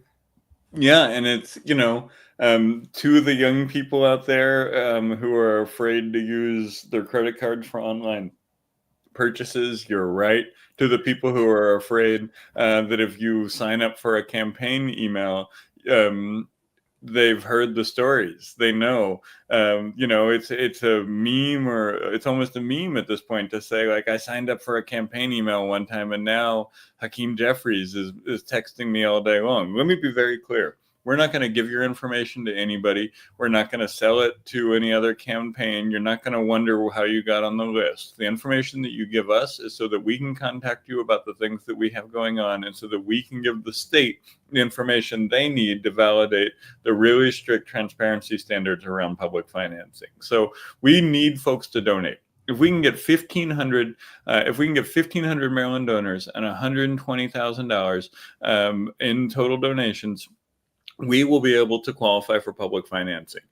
[SPEAKER 1] Yeah, and it's, to the young people out there who are afraid to use their credit cards for online purchases, you're right. To the people who are afraid that if you sign up for a campaign email, they've heard the stories. They know, it's a meme, or it's almost a meme at this point to say, like, I signed up for a campaign email one time and now Hakeem Jeffries is texting me all day long. Let me be very clear. We're not going to give your information to anybody. We're not going to sell it to any other campaign. You're not going to wonder how you got on the list. The information that you give us is so that we can contact you about the things that we have going on, and so that we can give the state the information they need to validate the really strict transparency standards around public financing. So we need folks to donate. If we can get 1,500, Maryland donors and $120,000 in total donations, we will be able to qualify for public financing.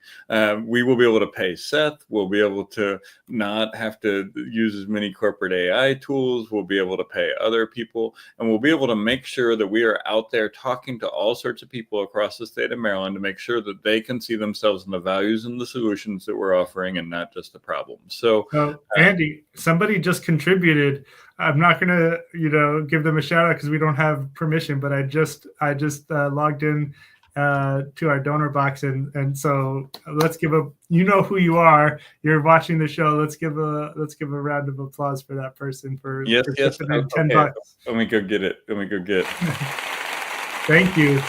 [SPEAKER 1] We will be able to pay Seth. We'll be able to not have to use as many corporate AI tools. We'll be able to pay other people, and we'll be able to make sure that we are out there talking to all sorts of people across the state of Maryland to make sure that they can see themselves in the values and the solutions that we're offering, and not just the problems. So,
[SPEAKER 2] Andy, somebody just contributed. I'm not going to, give them a shout out because we don't have permission, but I just logged in to our donor box, and so let's give who you are. You're watching the show. Let's give a round of applause for that person for chipping in $10.
[SPEAKER 1] Let me go get it.
[SPEAKER 2] Thank you.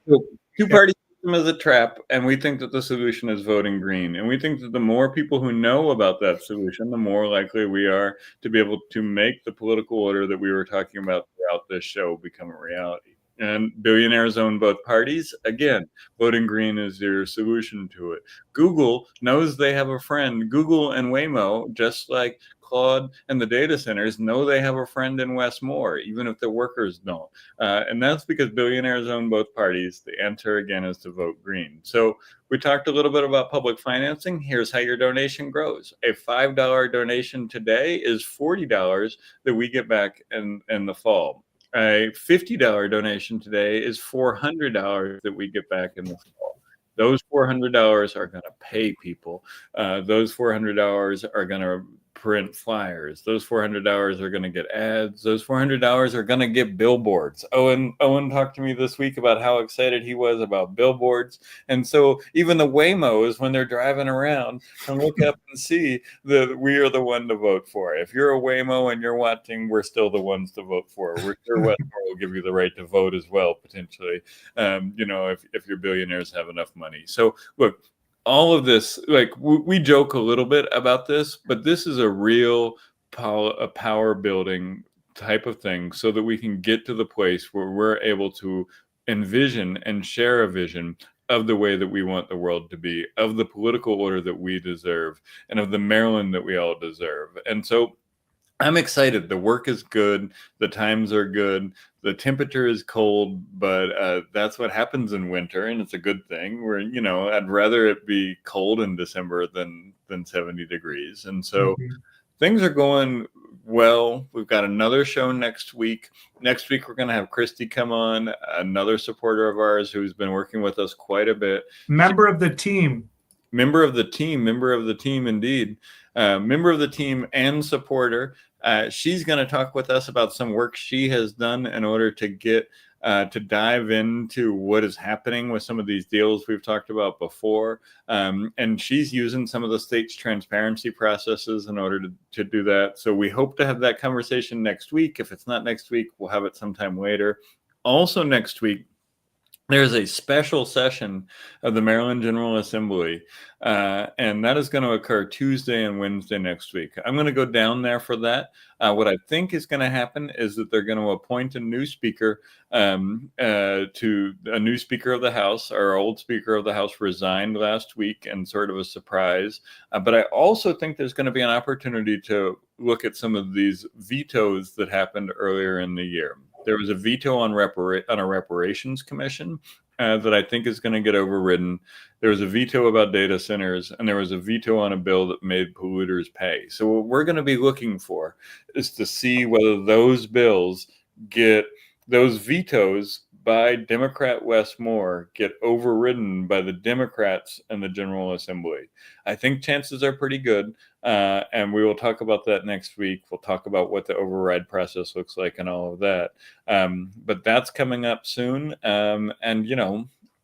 [SPEAKER 1] So, two-party system is a trap, and we think that the solution is voting green. And we think that the more people who know about that solution, the more likely we are to be able to make the political order that we were talking about throughout this show become a reality. And billionaires own both parties. Again, voting green is your solution to it. Google knows they have a friend. Google and Waymo, just like Claude and the data centers, know they have a friend in Westmore, even if the workers don't. And that's because billionaires own both parties. The answer, again, is to vote green. So we talked a little bit about public financing. Here's how your donation grows. A $5 donation today is $40 that we get back in the fall. A $50 donation today is $400 that we get back in the fall. Those $400 are going to pay people. Those $400 are going to print flyers. Those $400 are going to get ads. Those $400 are going to get billboards. Owen talked to me this week about how excited he was about billboards. And so even the Waymos, when they're driving around, can look up and see that we are the one to vote for. If you're a Waymo and you're watching, we're still the ones to vote for. We're sure Westmore will give you the right to vote as well, potentially. If your billionaires have enough money. So look, all of this, like we joke a little bit about this, but this is a real power building type of thing so that we can get to the place where we're able to envision and share a vision of the way that we want the world to be, of the political order that we deserve, and of the Maryland that we all deserve. And so I'm excited. The work is good. The times are good. The temperature is cold, but that's what happens in winter, and it's a good thing. Where I'd rather it be cold in December than 70 degrees, and so things are going well. We've got another show next week. Next week we're going to have Christy come on, another supporter of ours who's been working with us quite a bit.
[SPEAKER 2] Member of the team,
[SPEAKER 1] indeed. Member of the team and supporter. She's going to talk with us about some work she has done in order to get to dive into what is happening with some of these deals we've talked about before. And she's using some of the state's transparency processes in order to do that. So we hope to have that conversation next week. If it's not next week, we'll have it sometime later. Also next week, there's a special session of the Maryland General Assembly, and that is going to occur Tuesday and Wednesday next week. I'm going to go down there for that. What I think is going to happen is that they're going to appoint a new speaker to a new Speaker of the House. Our old Speaker of the House resigned last week, and sort of a surprise. But I also think there's going to be an opportunity to look at some of these vetoes that happened earlier in the year. There was a veto on a reparations commission that I think is going to get overridden. There was a veto about data centers, and there was a veto on a bill that made polluters pay. So what we're going to be looking for is to see whether those bills those vetoes by Democrat Wes Moore get overridden by the Democrats in the General Assembly. I think chances are pretty good. And we will talk about that next week. We'll talk about what the override process looks like and all of that. But that's coming up soon. And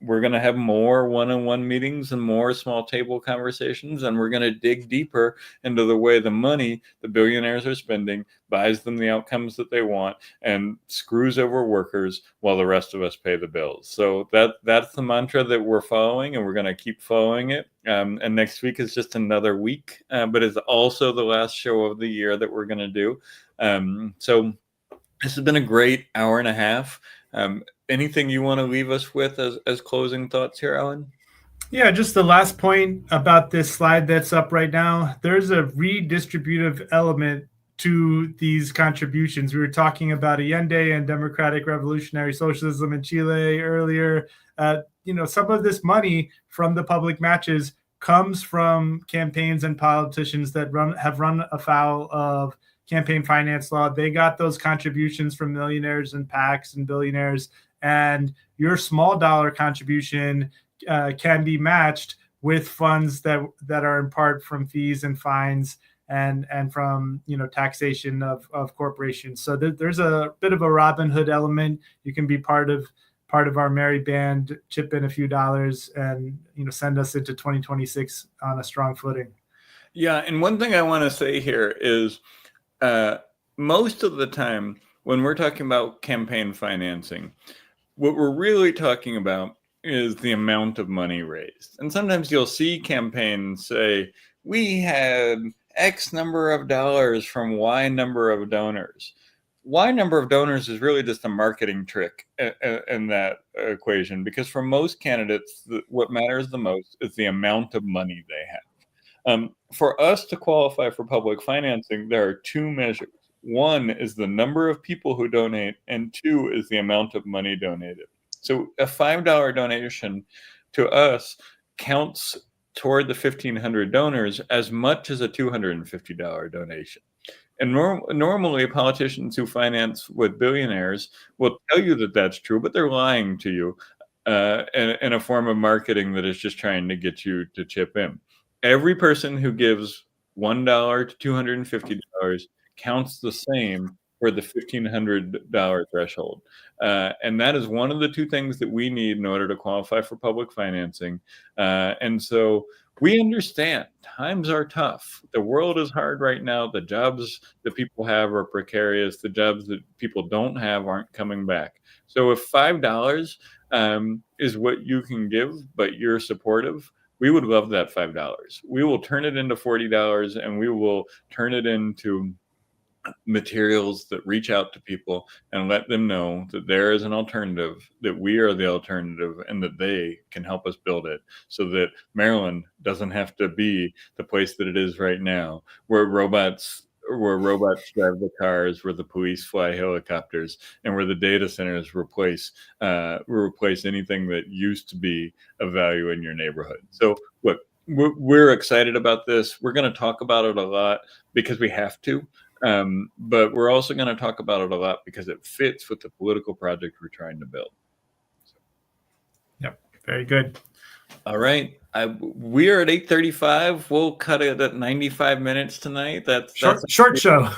[SPEAKER 1] we're going to have more one-on-one meetings and more small table conversations. And we're going to dig deeper into the way the money the billionaires are spending buys them the outcomes that they want and screws over workers while the rest of us pay the bills. So that's the mantra that we're following, and we're going to keep following it. And next week is just another week, but it's also the last show of the year that we're going to do. So this has been a great hour and a half. Anything you want to leave us with as closing thoughts here, Owen?
[SPEAKER 2] Yeah, just the last point about this slide that's up right now. There's a redistributive element to these contributions. We were talking about Allende and democratic revolutionary socialism in Chile earlier. Some of this money from the public matches comes from campaigns and politicians that have run afoul of campaign finance law. They got those contributions from millionaires and PACs and billionaires, and your small dollar contribution can be matched with funds that are in part from fees and fines and from taxation of corporations. So there's a bit of a Robin Hood element. You can be part of our merry band, chip in a few dollars, and send us into 2026 on a strong footing.
[SPEAKER 1] Yeah, and one thing I want to say here is most of the time when we're talking about campaign financing, what we're really talking about is the amount of money raised. And sometimes you'll see campaigns say, we had X number of dollars from Y number of donors. Y number of donors is really just a marketing trick in that equation, because for most candidates, what matters the most is the amount of money they have. For us to qualify for public financing, there are two measures. One is the number of people who donate, and two is the amount of money donated. So a $5 donation to us counts toward the 1,500 donors as much as a $250 donation. And normally politicians who finance with billionaires will tell you that that's true, but they're lying to you. and a form of marketing that is just trying to get you to chip in. Every person who gives $1 to $250 counts the same for the $1,500 threshold. And that is one of the two things that we need in order to qualify for public financing. And so we understand times are tough. The world is hard right now. The jobs that people have are precarious. The jobs that people don't have aren't coming back. So if $5 is what you can give, but you're supportive, we would love that $5. We will turn it into $40, and we will turn it into materials that reach out to people and let them know that there is an alternative, that we are the alternative, and that they can help us build it, so that Maryland doesn't have to be the place that it is right now, where robots drive the cars, where the police fly helicopters, and where the data centers replace anything that used to be of value in your neighborhood. So look, we're excited about this. We're going to talk about it a lot because we have to. But we're also going to talk about it a lot because it fits with the political project we're trying to build.
[SPEAKER 2] Yep, very good.
[SPEAKER 1] All right, we are at 8:35. We'll cut it at 95 minutes tonight. That's
[SPEAKER 2] short show.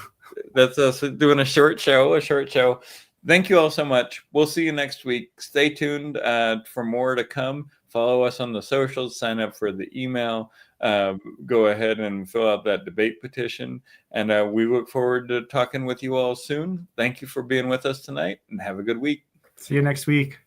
[SPEAKER 1] That's us doing a short show. Thank you all so much. We'll see you next week. Stay tuned for more to come. Follow us on the socials. Sign up for the email. Go ahead and fill out that debate petition. And we look forward to talking with you all soon. Thank you for being with us tonight, and have a good week.
[SPEAKER 2] See you next week.